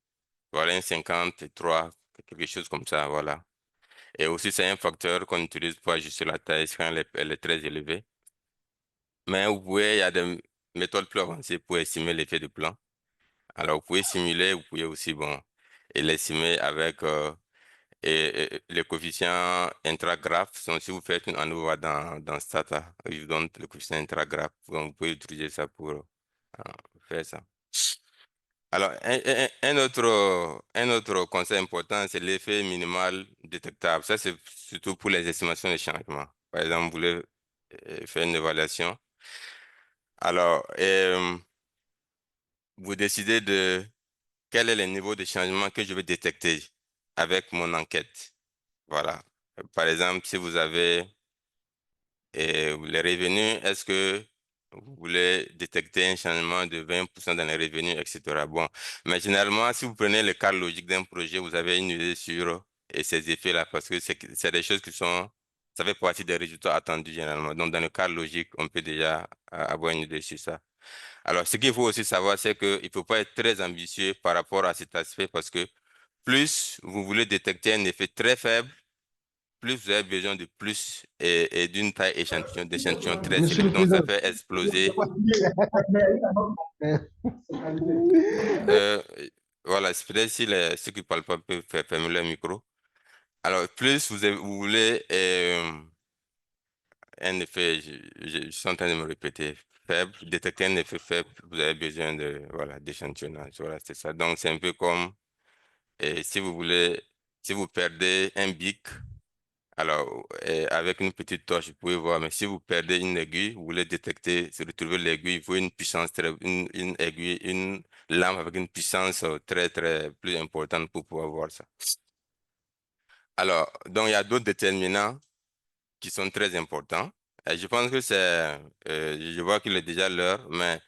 voilà, 1,53, quelque chose comme ça, voilà. Et aussi, c'est un facteur qu'on utilise pour ajuster la taille quand elle est très élevée. Mais il y a des méthodes plus avancées pour estimer l'effet de plan. Alors, vous pouvez simuler, vous pouvez aussi, bon, et l'estimer avec les coefficients intragraphes. Donc, si vous faites une ANOVA dans Stata, ils vous donnent le coefficient intragraphe. Donc, vous pouvez utiliser ça pour faire ça. Alors, un autre conseil important, c'est l'effet minimal détectable. Ça, c'est surtout pour les estimations de changement. Par exemple, vous voulez faire une évaluation. Alors, vous décidez de quel est le niveau de changement que je vais détecter avec mon enquête. Voilà. Par exemple, si vous avez les revenus, est-ce que vous voulez détecter un changement de 20% dans les revenus, etc. Bon, mais généralement, si vous prenez le cas logique d'un projet, vous avez une idée sur ces effets-là, parce que c'est des choses ça fait partie des résultats attendus généralement. Donc, dans le cas logique, on peut déjà avoir une idée sur ça. Alors, ce qu'il faut aussi savoir, c'est qu'il ne faut pas être très ambitieux par rapport à cet aspect parce que plus vous voulez détecter un effet très faible, plus vous avez besoin de plus et d'une taille d'échantillon très Monsieur élevée. le Donc, ça Président. fait exploser. Voilà, c'est peut-être si ceux qui ne parlent pas peuvent fermer leur micro. Alors, plus vous voulez un effet, je suis en train de me répéter, faible, détecter un effet faible, vous avez besoin d'échantillonnage. Voilà, c'est ça. Donc, c'est un peu comme si vous perdez un bic Alors, avec une petite torche, vous pouvez voir, mais si vous perdez une aiguille, vous voulez détecter, retrouver l'aiguille, il faut une puissance une aiguille, une lame avec une puissance très, très plus importante pour pouvoir voir ça. Alors, donc, il y a d'autres déterminants qui sont très importants. Et je pense que je vois qu'il est déjà l'heure, mais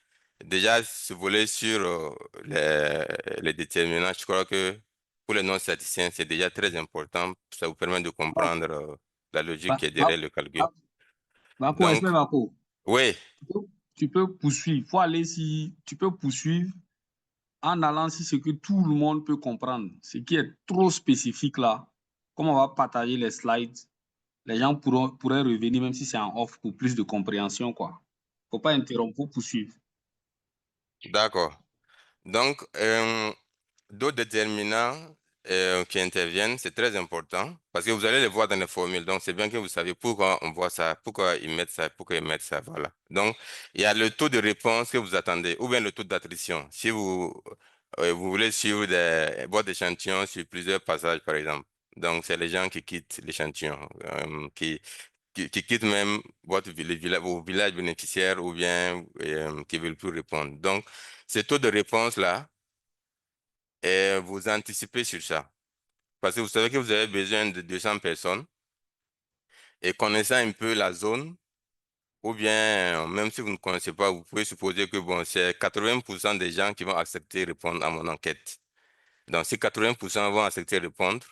déjà, se voler sur les déterminants, je crois que pour les non-statisticiens, c'est déjà très important. Ça vous permet de comprendre la logique Bah, qui est bah, derrière le calcul. bah, Marco, Donc, espère Marco. oui, Tu peux poursuivre. Faut aller si tu peux poursuivre en allant sur ce que tout le monde peut comprendre. Ce qui est trop spécifique là, comme on va partager les slides, les gens pourraient revenir même si c'est en off pour plus de compréhension, quoi. Faut pas interrompre, faut poursuivre. d'accord. Donc, d'autres déterminants qui interviennent, c'est très important parce que vous allez les voir dans les formules. Donc, c'est bien que vous savez pourquoi on voit ça, pourquoi ils mettent ça, pourquoi ils mettent ça. Voilà. Donc, il y a le taux de réponse que vous attendez ou bien le taux d'attrition. Si vous voulez suivre votre échantillon sur plusieurs passages, par exemple. Donc, c'est les gens qui quittent l'échantillon, qui quittent même vos villages bénéficiaires ou bien qui ne veulent plus répondre. Donc, ce taux de réponse-là, et vous anticipez sur ça. Parce que vous savez que vous avez besoin de 200 personnes et connaissant un peu la zone, ou bien même si vous ne connaissez pas, vous pouvez supposer que bon, c'est 80% des gens qui vont accepter de répondre à mon enquête. Donc, si 80% vont accepter de répondre,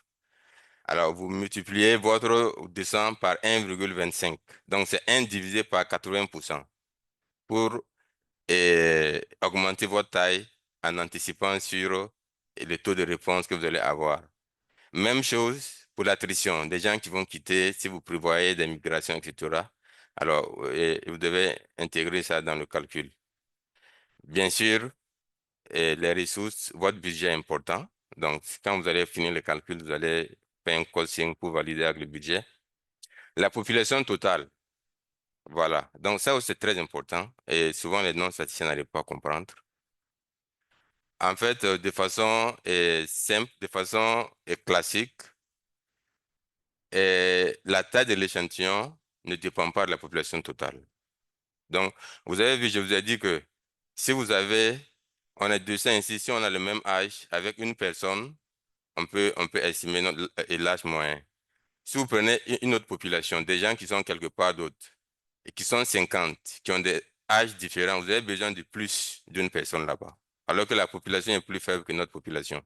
alors vous multipliez votre 200 par 1,25. Donc, c'est 1 divisé par 80% pour augmenter votre taille en anticipant sur le taux de réponse que vous allez avoir. Même chose pour l'attrition, des gens qui vont quitter, si vous prévoyez des migrations, etc. Alors, vous devez intégrer ça dans le calcul. Bien sûr, les ressources, votre budget est important. Donc, quand vous allez finir le calcul, vous allez faire un costing pour valider avec le budget. La population totale, voilà. Donc, ça aussi, c'est très important. Et souvent, les non-statisticiens n'arrivent pas à comprendre. En fait, de façon simple, de façon classique, la taille de l'échantillon ne dépend pas de la population totale. Donc, vous avez vu, je vous ai dit que si on est 200 ici, si on a le même âge avec une personne, on peut estimer l'âge moyen. Si vous prenez une autre population, des gens qui sont quelque part d'autre, et qui sont 50, qui ont des âges différents, vous avez besoin de plus d'une personne là-bas, alors que la population est plus faible que notre population.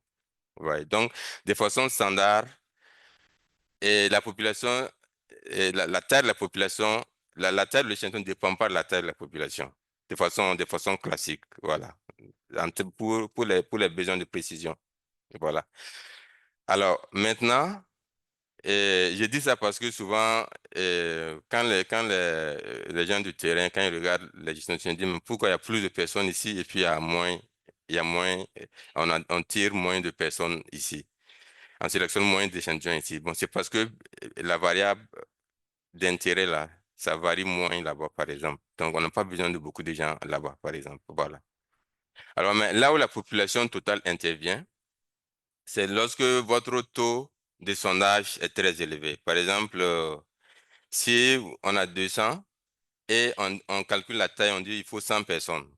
Ouais. Donc, de façon standard, et la population, la taille de la population, la taille de l'échantillon ne dépend pas de la taille de la population, de façon classique, voilà, pour les besoins de précision. Voilà. Alors, maintenant, je dis ça parce que souvent, quand les gens du terrain, quand ils regardent les gestions, ils disent, mais pourquoi il y a plus de personnes ici et puis il y a moins, on tire moins de personnes ici. On sélectionne moins d'échantillons ici. Bon, c'est parce que la variable d'intérêt là, ça varie moins là-bas, par exemple. Donc, on n'a pas besoin de beaucoup de gens là-bas, par exemple. Voilà. Alors, mais là où la population totale intervient, c'est lorsque votre taux de sondage est très élevé. Par exemple, si on a 200 et on calcule la taille, on dit il faut 100 personnes.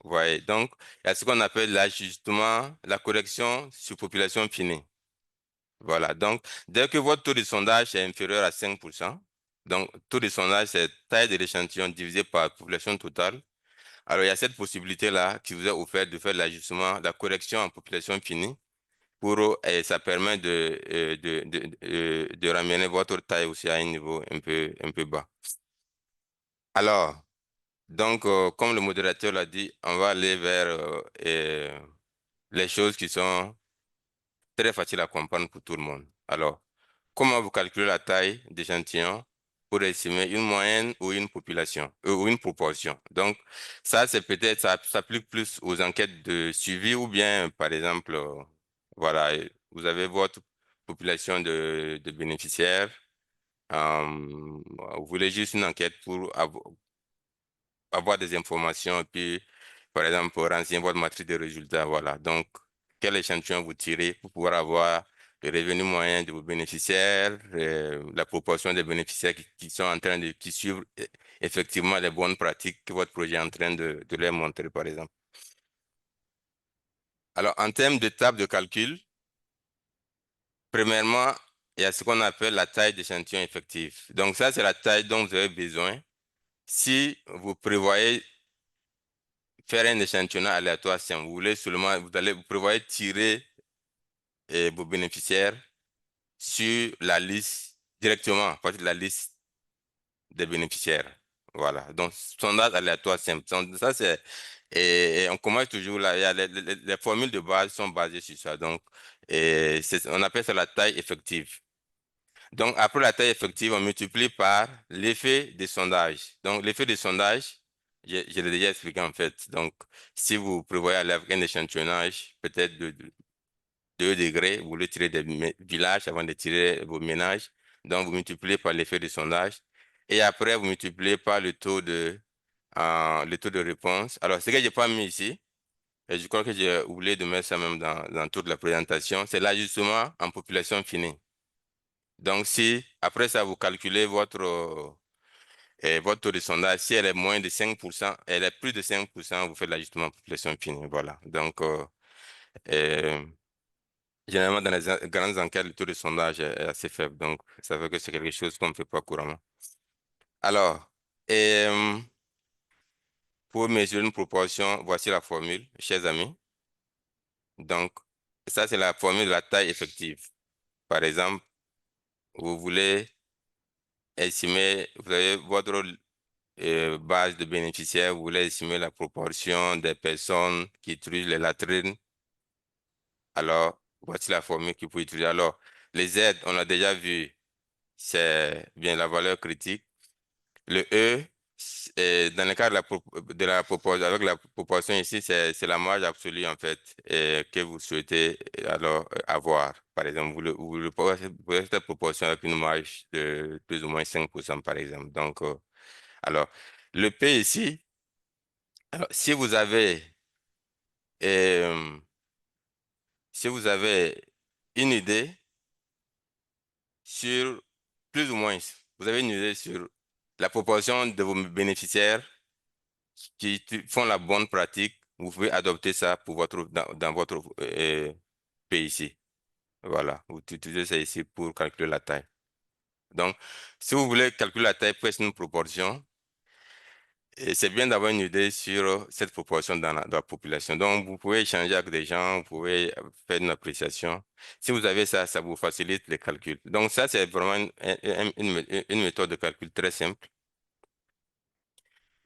Vous voyez, donc, il y a ce qu'on appelle l'ajustement, la correction sur population finie. Voilà, donc, dès que votre taux de sondage est inférieur à 5%, donc, taux de sondage, c'est taille de l'échantillon divisé par la population totale. Alors, il y a cette possibilité-là qui vous est offerte de faire l'ajustement, la correction en population finie et ça permet de ramener votre taille aussi à un niveau un peu bas. Alors, donc, comme le modérateur l'a dit, on va aller vers les choses qui sont très faciles à comprendre pour tout le monde. Alors, comment vous calculez la taille d'échantillon pour estimer une moyenne ou une population ou une proportion? Donc, ça, c'est peut-être, ça s'applique plus aux enquêtes de suivi ou bien, par exemple, voilà, vous avez votre population de bénéficiaires. Vous voulez juste une enquête pour avoir des informations et puis, par exemple, pour renseigner votre matrice de résultats. Voilà. Donc, quel échantillon vous tirez pour pouvoir avoir le revenu moyen de vos bénéficiaires, la proportion des bénéficiaires qui sont en train qui suivent effectivement les bonnes pratiques que votre projet est en train de leur montrer, par exemple. Alors, en termes d'étapes de calcul, premièrement, il y a ce qu'on appelle la taille d'échantillon effective. Donc, ça, c'est la taille dont vous avez besoin si vous prévoyez faire un échantillonnage aléatoire simple. Vous voulez seulement, vous prévoyez tirer vos bénéficiaires sur la liste, directement, à partir de la liste des bénéficiaires. Voilà. Donc, sondage aléatoire simple. Ça, c'est. Et on commence toujours là. Il y a les formules de base sont basées sur ça. Donc, on appelle ça la taille effective. Donc, après la taille effective, on multiplie par l'effet des sondages. Donc, l'effet des sondages, je l'ai déjà expliqué en fait. Donc, si vous prévoyez aller avec un échantillonnage, peut-être de 2 degrés, vous voulez tirer des villages avant de tirer vos ménages. Donc, vous multipliez par l'effet de sondage. Et après, vous multipliez par le taux de réponse. Alors, ce que je n'ai pas mis ici, et je crois que j'ai oublié de mettre ça même dans toute la présentation, c'est l'ajustement en population finie. Donc, si après ça, vous calculez votre taux de sondage, si elle est moins de 5%, elle est plus de 5%, vous faites l'ajustement en population finie. Voilà. Donc, généralement, dans les grandes enquêtes, le taux de sondage est assez faible. Donc, ça veut que c'est quelque chose qu'on ne fait pas couramment. Alors, pour mesurer une proportion, voici la formule, chers amis. Donc, ça, c'est la formule de la taille effective. Par exemple, vous voulez estimer, vous avez votre base de bénéficiaires, vous voulez estimer la proportion des personnes qui utilisent les latrines. Alors, voici la formule qu'il faut utiliser. Alors, les Z, on a déjà vu, c'est bien la valeur critique. Le E, dans le cas de la proportion, avec la proportion ici, c'est la marge absolue en fait que vous souhaitez alors avoir. Par exemple, vous pouvez cette proportion avec une marge de plus ou moins 5% par exemple. Donc, alors, le P ici, alors, euh, si vous avez une idée sur plus ou moins, vous avez une idée sur la proportion de vos bénéficiaires qui font la bonne pratique, vous pouvez adopter ça pour dans votre pays ici. Voilà, vous utilisez ça ici pour calculer la taille. Donc, si vous voulez calculer la taille, presque une proportion, et c'est bien d'avoir une idée sur cette proportion dans la population. Donc, vous pouvez échanger avec des gens, vous pouvez faire une appréciation. Si vous avez ça, ça vous facilite les calculs. Donc, ça, c'est vraiment une méthode de calcul très simple.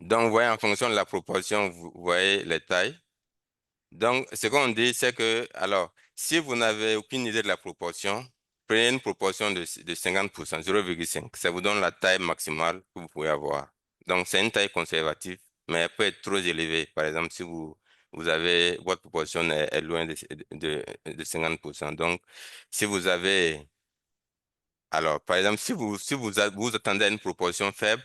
Donc, vous voyez, en fonction de la proportion, vous voyez les tailles. Donc, ce qu'on dit, c'est que, alors, si vous n'avez aucune idée de la proportion, prenez une proportion de 50%, 0,5. Ça vous donne la taille maximale que vous pouvez avoir. Donc, c'est une taille conservative, mais elle peut être trop élevée. Par exemple, si vous avez, votre proportion est loin de 50%. Donc, si vous avez, alors, par exemple, vous attendez à une proportion faible,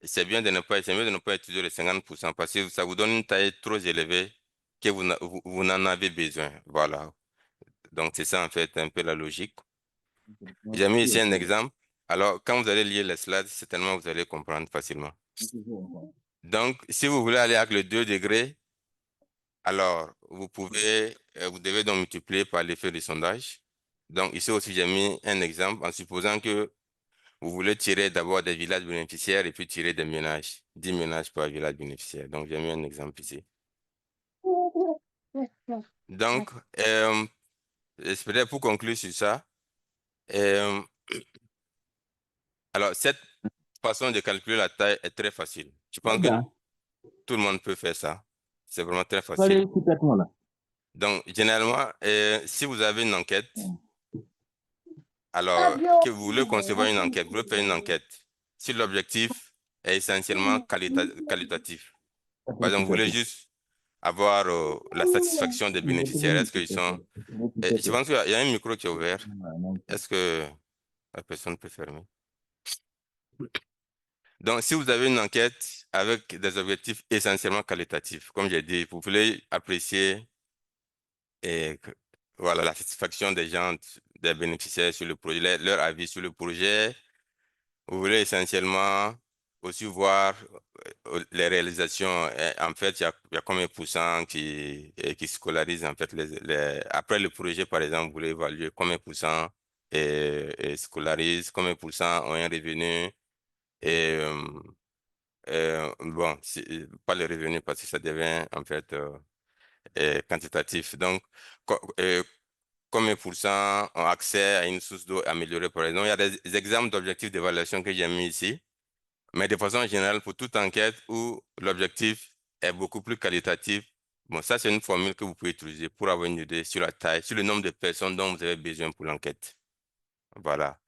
c'est mieux de ne pas utiliser les 50% parce que ça vous donne une taille trop élevée que vous n'en avez besoin. Voilà. Donc, c'est ça, en fait, un peu la logique. J'ai mis ici un exemple. Alors, quand vous allez lire les slides, certainement, vous allez comprendre facilement. Donc, si vous voulez aller avec le 2 degrés, alors, vous devez donc multiplier par l'effet du sondage. Donc, ici aussi, j'ai mis un exemple en supposant que vous voulez tirer d'abord des villages bénéficiaires et puis tirer des ménages, 10 ménages par village bénéficiaire. Donc, j'ai mis un exemple ici. Donc, peut-être pour conclure sur ça, euh, alors cette façon de calculer la taille est très facile. Je pense que tout le monde peut faire ça. C'est vraiment très facile. Donc, généralement, si vous avez une enquête, alors que vous voulez concevoir une enquête, vous voulez faire une enquête, si l'objectif est essentiellement qualitatif. Par exemple, vous voulez juste avoir la satisfaction des bénéficiaires. Est-ce qu'ils sont... je pense qu'il y a un micro qui est ouvert. Est-ce que la personne peut fermer? Donc, si vous avez une enquête avec des objectifs essentiellement qualitatifs, comme j'ai dit, vous voulez apprécier voilà, la satisfaction des gens, des bénéficiaires sur le projet, leur avis sur le projet. Vous voulez essentiellement aussi voir les réalisations. En fait, il y a combien de pourcents qui scolarisent en fait après le projet, par exemple, vous voulez évaluer combien de pourcents scolarisent, combien de pourcents ont un revenu et bon, pas le revenu parce que ça devient en fait quantitatif. Donc, combien de pourcents ont accès à une source d'eau améliorée, par exemple. Il y a des exemples d'objectifs d'évaluation que j'ai mis ici. Mais de façon générale, pour toute enquête où l'objectif est beaucoup plus qualitatif, bon, ça, c'est une formule que vous pouvez utiliser pour avoir une idée sur la taille, sur le nombre de personnes dont vous avez besoin pour l'enquête. Voilà.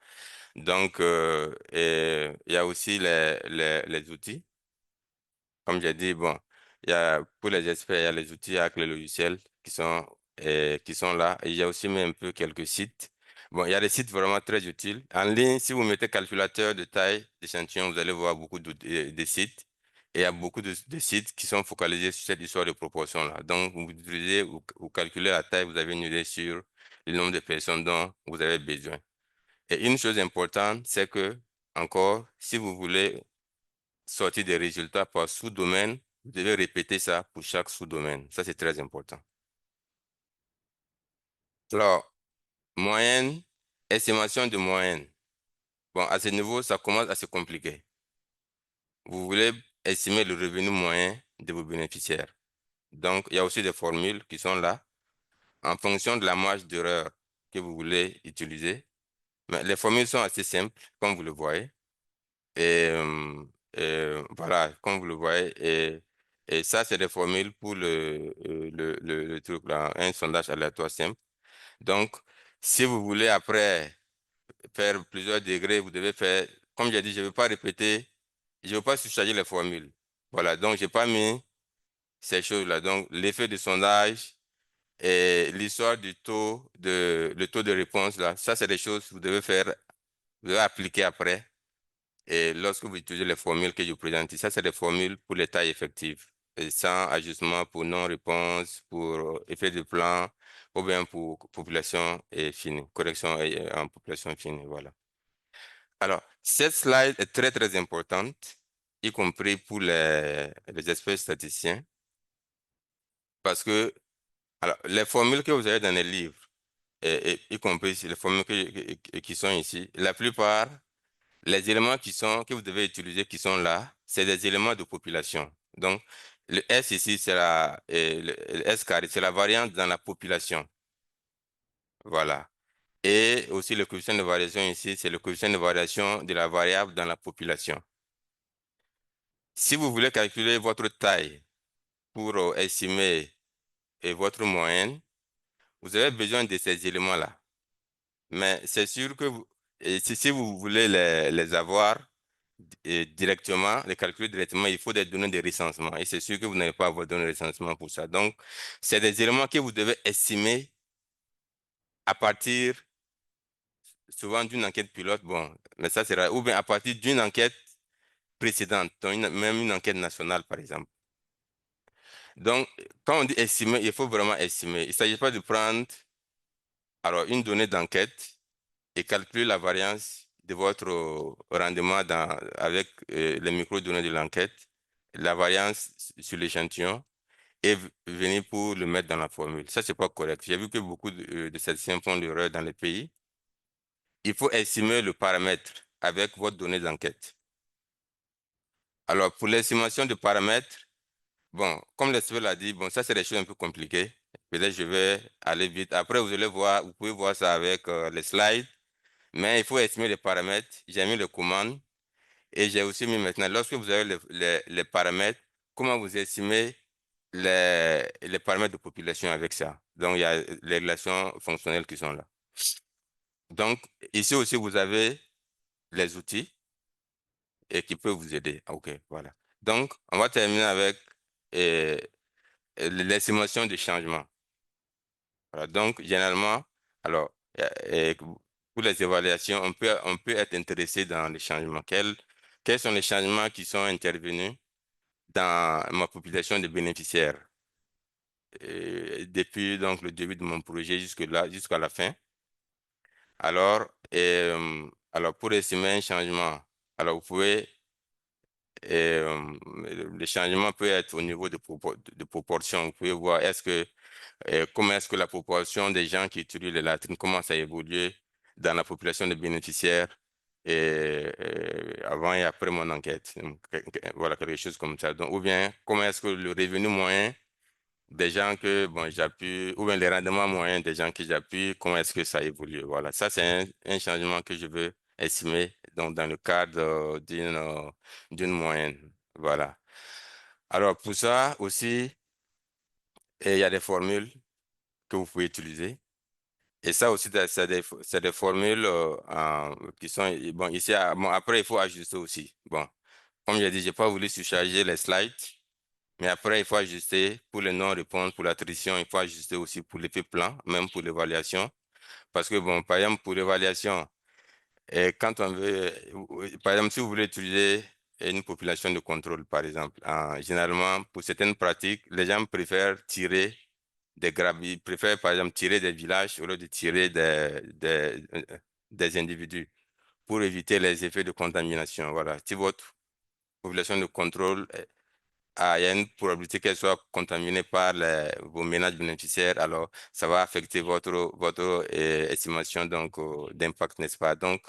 Donc, et il y a aussi les outils. Comme j'ai dit, bon, il y a, pour les experts, il y a les outils avec les logiciels qui sont là. Et il y a aussi même un peu quelques sites. Bon, il y a des sites vraiment très utiles. En ligne, si vous mettez calculateur de taille d'échantillon, vous allez voir beaucoup de sites. Et il y a beaucoup de sites qui sont focalisés sur cette histoire de proportion-là. Donc, vous utilisez, vous calculez la taille, vous avez une idée sur le nombre de personnes dont vous avez besoin. Et une chose importante, c'est que, encore, si vous voulez sortir des résultats par sous-domaine, vous devez répéter ça pour chaque sous-domaine. Ça, c'est très important. Alors, moyenne, estimation de moyenne. Bon, à ce niveau, ça commence à se compliquer. Vous voulez estimer le revenu moyen de vos bénéficiaires. Donc, il y a aussi des formules qui sont là en fonction de la marge d'erreur que vous voulez utiliser. Mais les formules sont assez simples, comme vous le voyez. Et, voilà, comme vous le voyez. Et ça, c'est des formules pour le truc là, un sondage aléatoire simple. Donc, si vous voulez après faire plusieurs degrés, vous devez faire, comme j'ai dit, je ne vais pas répéter, je ne vais pas surcharger les formules. Voilà, donc je n'ai pas mis ces choses-là. Donc, l'effet de sondage et l'histoire le taux de réponse là, ça, c'est des choses que vous devez faire, vous devez appliquer après. Et lorsque vous utilisez les formules que je présente, ça, c'est des formules pour les tailles effectives, et sans ajustement pour non-réponse, pour effet de plan, ou bien pour population finie, correction en population finie, voilà. Alors, cette slide est très, très importante, y compris pour les experts statisticiens, parce que alors, les formules que vous avez dans les livres, y compris les formules qui sont ici, la plupart, les éléments que vous devez utiliser qui sont là, c'est des éléments de population. Donc, le S ici, le S carré, c'est la variance dans la population. Voilà. Et aussi le coefficient de variation ici, c'est le coefficient de variation de la variable dans la population. Si vous voulez calculer votre taille pour estimer votre moyenne, vous avez besoin de ces éléments-là. Mais c'est sûr que si vous voulez les avoir directement, les calculer directement, il faut des données de recensement. Et c'est sûr que vous n'avez pas vos données de recensement pour ça. Donc, c'est des éléments que vous devez estimer à partir souvent d'une enquête pilote, bon, mais ça sera, ou bien à partir d'une enquête précédente, donc même une enquête nationale, par exemple. Donc, quand on dit estimer, il faut vraiment estimer. Il ne s'agit pas de prendre alors, une donnée d'enquête et calculer la variance de votre rendement avec les microdonnées de l'enquête, la variance sur l'échantillon et venir pour le mettre dans la formule. Ça, c'est pas correct. J'ai vu que beaucoup de statisticiens font l'erreur dans les pays. Il faut estimer le paramètre avec votre donnée d'enquête. Alors, pour l'estimation de paramètres, bon, comme l'expert l'a dit, bon, ça, c'est des choses un peu compliquées. Peut-être je vais aller vite. Après, vous allez voir, vous pouvez voir ça avec les slides. Mais il faut estimer les paramètres. J'ai mis les commandes et j'ai aussi mis maintenant, lorsque vous avez les paramètres, comment vous estimez les paramètres de population avec ça. Donc, il y a les relations fonctionnelles qui sont là. Donc, ici aussi, vous avez les outils et qui peuvent vous aider. OK, voilà. Donc, on va terminer avec euh, l'estimation du changement. Voilà. Donc, généralement, alors, pour les évaluations, on peut être intéressé dans les changements. Quels sont les changements qui sont intervenus dans ma population de bénéficiaires? depuis donc le début de mon projet jusqu'à la fin. Alors, alors pour estimer un changement, alors vous pouvez, le changement peut être au niveau de proportion. Vous pouvez voir comment est-ce que la proportion des gens qui utilisent les latrines commence à évoluer dans la population de bénéficiaires avant et après mon enquête. Donc, voilà, quelque chose comme ça. Donc, ou bien, comment est-ce que le revenu moyen des gens que bon, j'appuie, ou bien les rendements moyens des gens que j'appuie, comment est-ce que ça évolue? Voilà, ça c'est un changement que je veux estimer donc, dans le cadre d'une moyenne. Voilà. Alors, pour ça aussi, il y a des formules que vous pouvez utiliser. Et ça aussi, c'est des formules qui sont, bon, ici, bon, après, il faut ajuster aussi. Bon, comme j'ai dit, j'ai pas voulu surcharger les slides, mais après, il faut ajuster pour les non-réponses, pour l'attrition, il faut ajuster aussi pour l'effet plan, même pour l'évaluation. Parce que, bon, par exemple, pour l'évaluation, quand on veut, par exemple, si vous voulez utiliser une population de contrôle, par exemple, généralement, pour certaines pratiques, les gens préfèrent tirer ils préfèrent par exemple tirer des villages au lieu de tirer des individus pour éviter les effets de contamination. Voilà. Si votre population de contrôle il y a une probabilité qu'elle soit contaminée par vos ménages bénéficiaires, alors ça va affecter votre estimation donc d'impact, n'est-ce pas? Donc,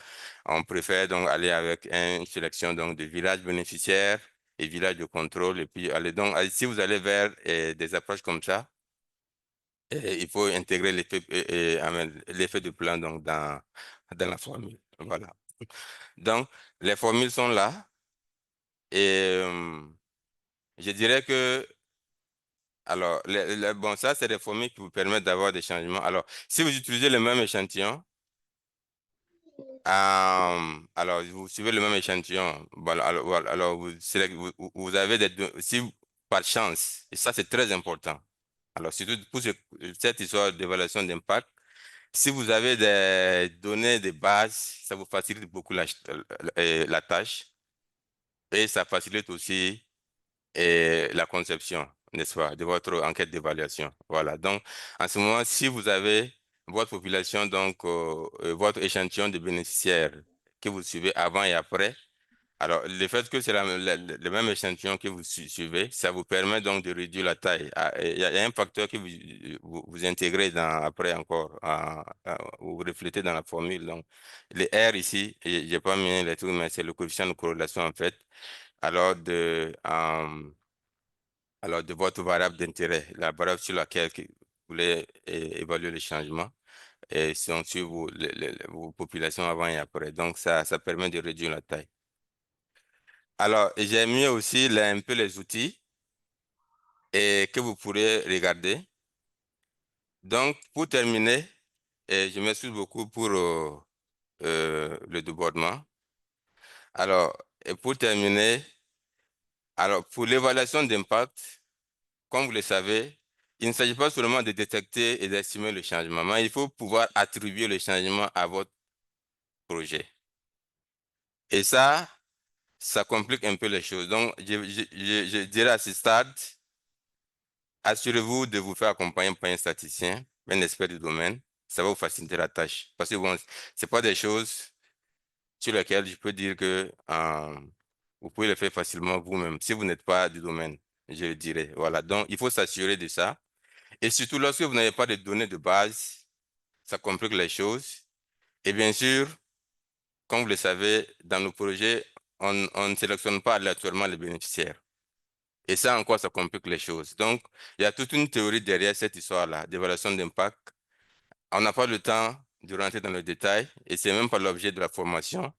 on préfère donc aller avec une sélection donc de villages bénéficiaires et villages de contrôle et puis aller donc si vous allez vers des approches comme ça, il faut intégrer l'effet de plan donc, dans la formule. Voilà. Donc, les formules sont là et je dirais que, alors, bon, ça, c'est des formules qui vous permettent d'avoir des changements. Alors, si vous utilisez le même échantillon, alors, vous suivez le même échantillon, voilà, alors vous avez si par chance, et ça, c'est très important. Alors, surtout pour cette histoire d'évaluation d'impact, si vous avez des données de base, ça vous facilite beaucoup la tâche et ça facilite aussi la conception, n'est-ce pas, de votre enquête d'évaluation. Voilà. Donc, en ce moment, si vous avez votre population, donc votre échantillon de bénéficiaires que vous suivez avant et après, alors, le fait que c'est le même échantillon que vous suivez, ça vous permet donc de réduire la taille. Il y a un facteur que vous intégrez après encore, vous reflétez dans la formule. Donc, les R ici, j'ai pas mis les trucs, mais c'est le coefficient de corrélation en fait. Alors alors de votre variable d'intérêt, la variable sur laquelle vous voulez évaluer le changement, et si on suit vos populations avant et après. Donc, ça permet de réduire la taille. Alors, j'ai mis aussi un peu les outils et que vous pourrez regarder. Donc, pour terminer, je m'excuse beaucoup pour le débordement. Alors, et pour terminer, alors pour l'évaluation d'impact, comme vous le savez, il ne s'agit pas seulement de détecter et d'estimer le changement, mais il faut pouvoir attribuer le changement à votre projet. Et ça complique un peu les choses. Donc, je dirais à ce stade, assurez-vous de vous faire accompagner par un statisticien, un expert du domaine. Ça va vous faciliter la tâche. Parce que bon, c'est pas des choses sur lesquelles je peux dire que vous pouvez le faire facilement vous-même, si vous n'êtes pas du domaine, je le dirais. Voilà. Donc, il faut s'assurer de ça. Et surtout, lorsque vous n'avez pas de données de base, ça complique les choses. Et bien sûr, comme vous le savez, dans nos projets, on ne sélectionne pas aléatoirement les bénéficiaires. Et ça encore, ça complique les choses. Donc, il y a toute une théorie derrière cette histoire-là, d'évaluation d'impact. On n'a pas le temps de rentrer dans le détail et c'est même pas l'objet de la formation.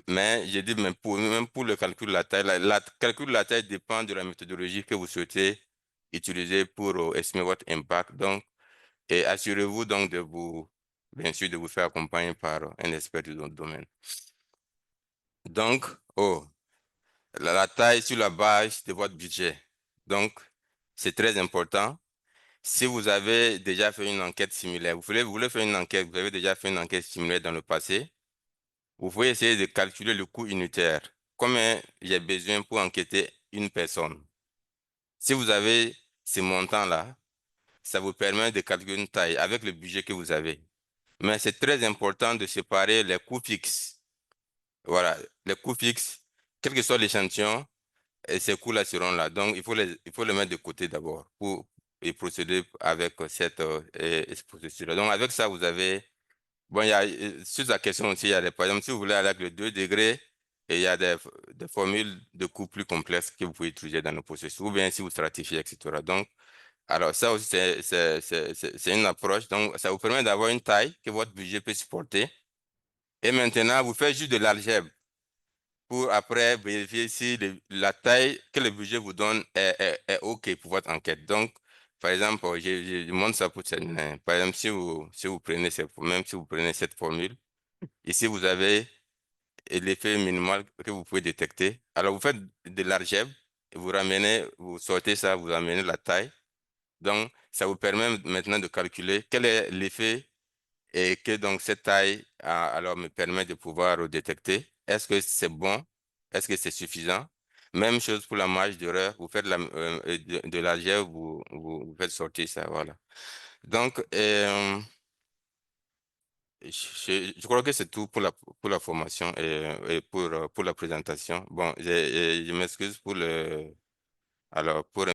Mais j'ai dit, même pour le calcul de la taille, calcul de la taille dépend de la méthodologie que vous souhaitez utiliser pour estimer votre impact. Donc, et assurez-vous donc bien sûr, de vous faire accompagner par un expert du domaine. Donc, la taille sur la base de votre budget. Donc, c'est très important. Si vous avez déjà fait une enquête similaire, vous voulez faire une enquête, vous avez déjà fait une enquête similaire dans le passé, vous pouvez essayer de calculer le coût unitaire. Combien j'ai besoin pour enquêter une personne? Si vous avez ces montants-là, ça vous permet de calculer une taille avec le budget que vous avez. Mais c'est très important de séparer les coûts fixes. Voilà, les coûts fixes, quel que soit l'échantillon, et ces coûts-là seront là. Donc, il faut les mettre de côté d'abord pour et procéder avec ce processus-là. Donc, avec ça, vous avez... Bon, il y a, sur la question aussi, il y a par exemple, si vous voulez aller avec le 2 degrés, et il y a des formules de coûts plus complexes que vous pouvez utiliser dans le processus, ou bien si vous stratifiez, etc. Donc, alors ça aussi, c'est une approche. Donc, ça vous permet d'avoir une taille que votre budget peut supporter. Et maintenant, vous faites juste de l'algèbre pour après vérifier si la taille que le budget vous donne est OK pour votre enquête. Donc, par exemple, je montre ça pour terminer. Par exemple, si vous prenez même si vous prenez cette formule, ici vous avez l'effet minimal que vous pouvez détecter. Alors, vous faites de l'algèbre, vous ramenez, vous sortez ça, vous amenez la taille. Donc, ça vous permet maintenant de calculer quel est l'effet et que donc cette taille alors me permet de pouvoir détecter. Est-ce que c'est bon? Est-ce que c'est suffisant? Même chose pour la marge d'erreur. Vous faites de l'algèbre, vous faites sortir ça, voilà. Donc, je crois que c'est tout pour la formation et pour la présentation. Bon, je m'excuse pour alors, pour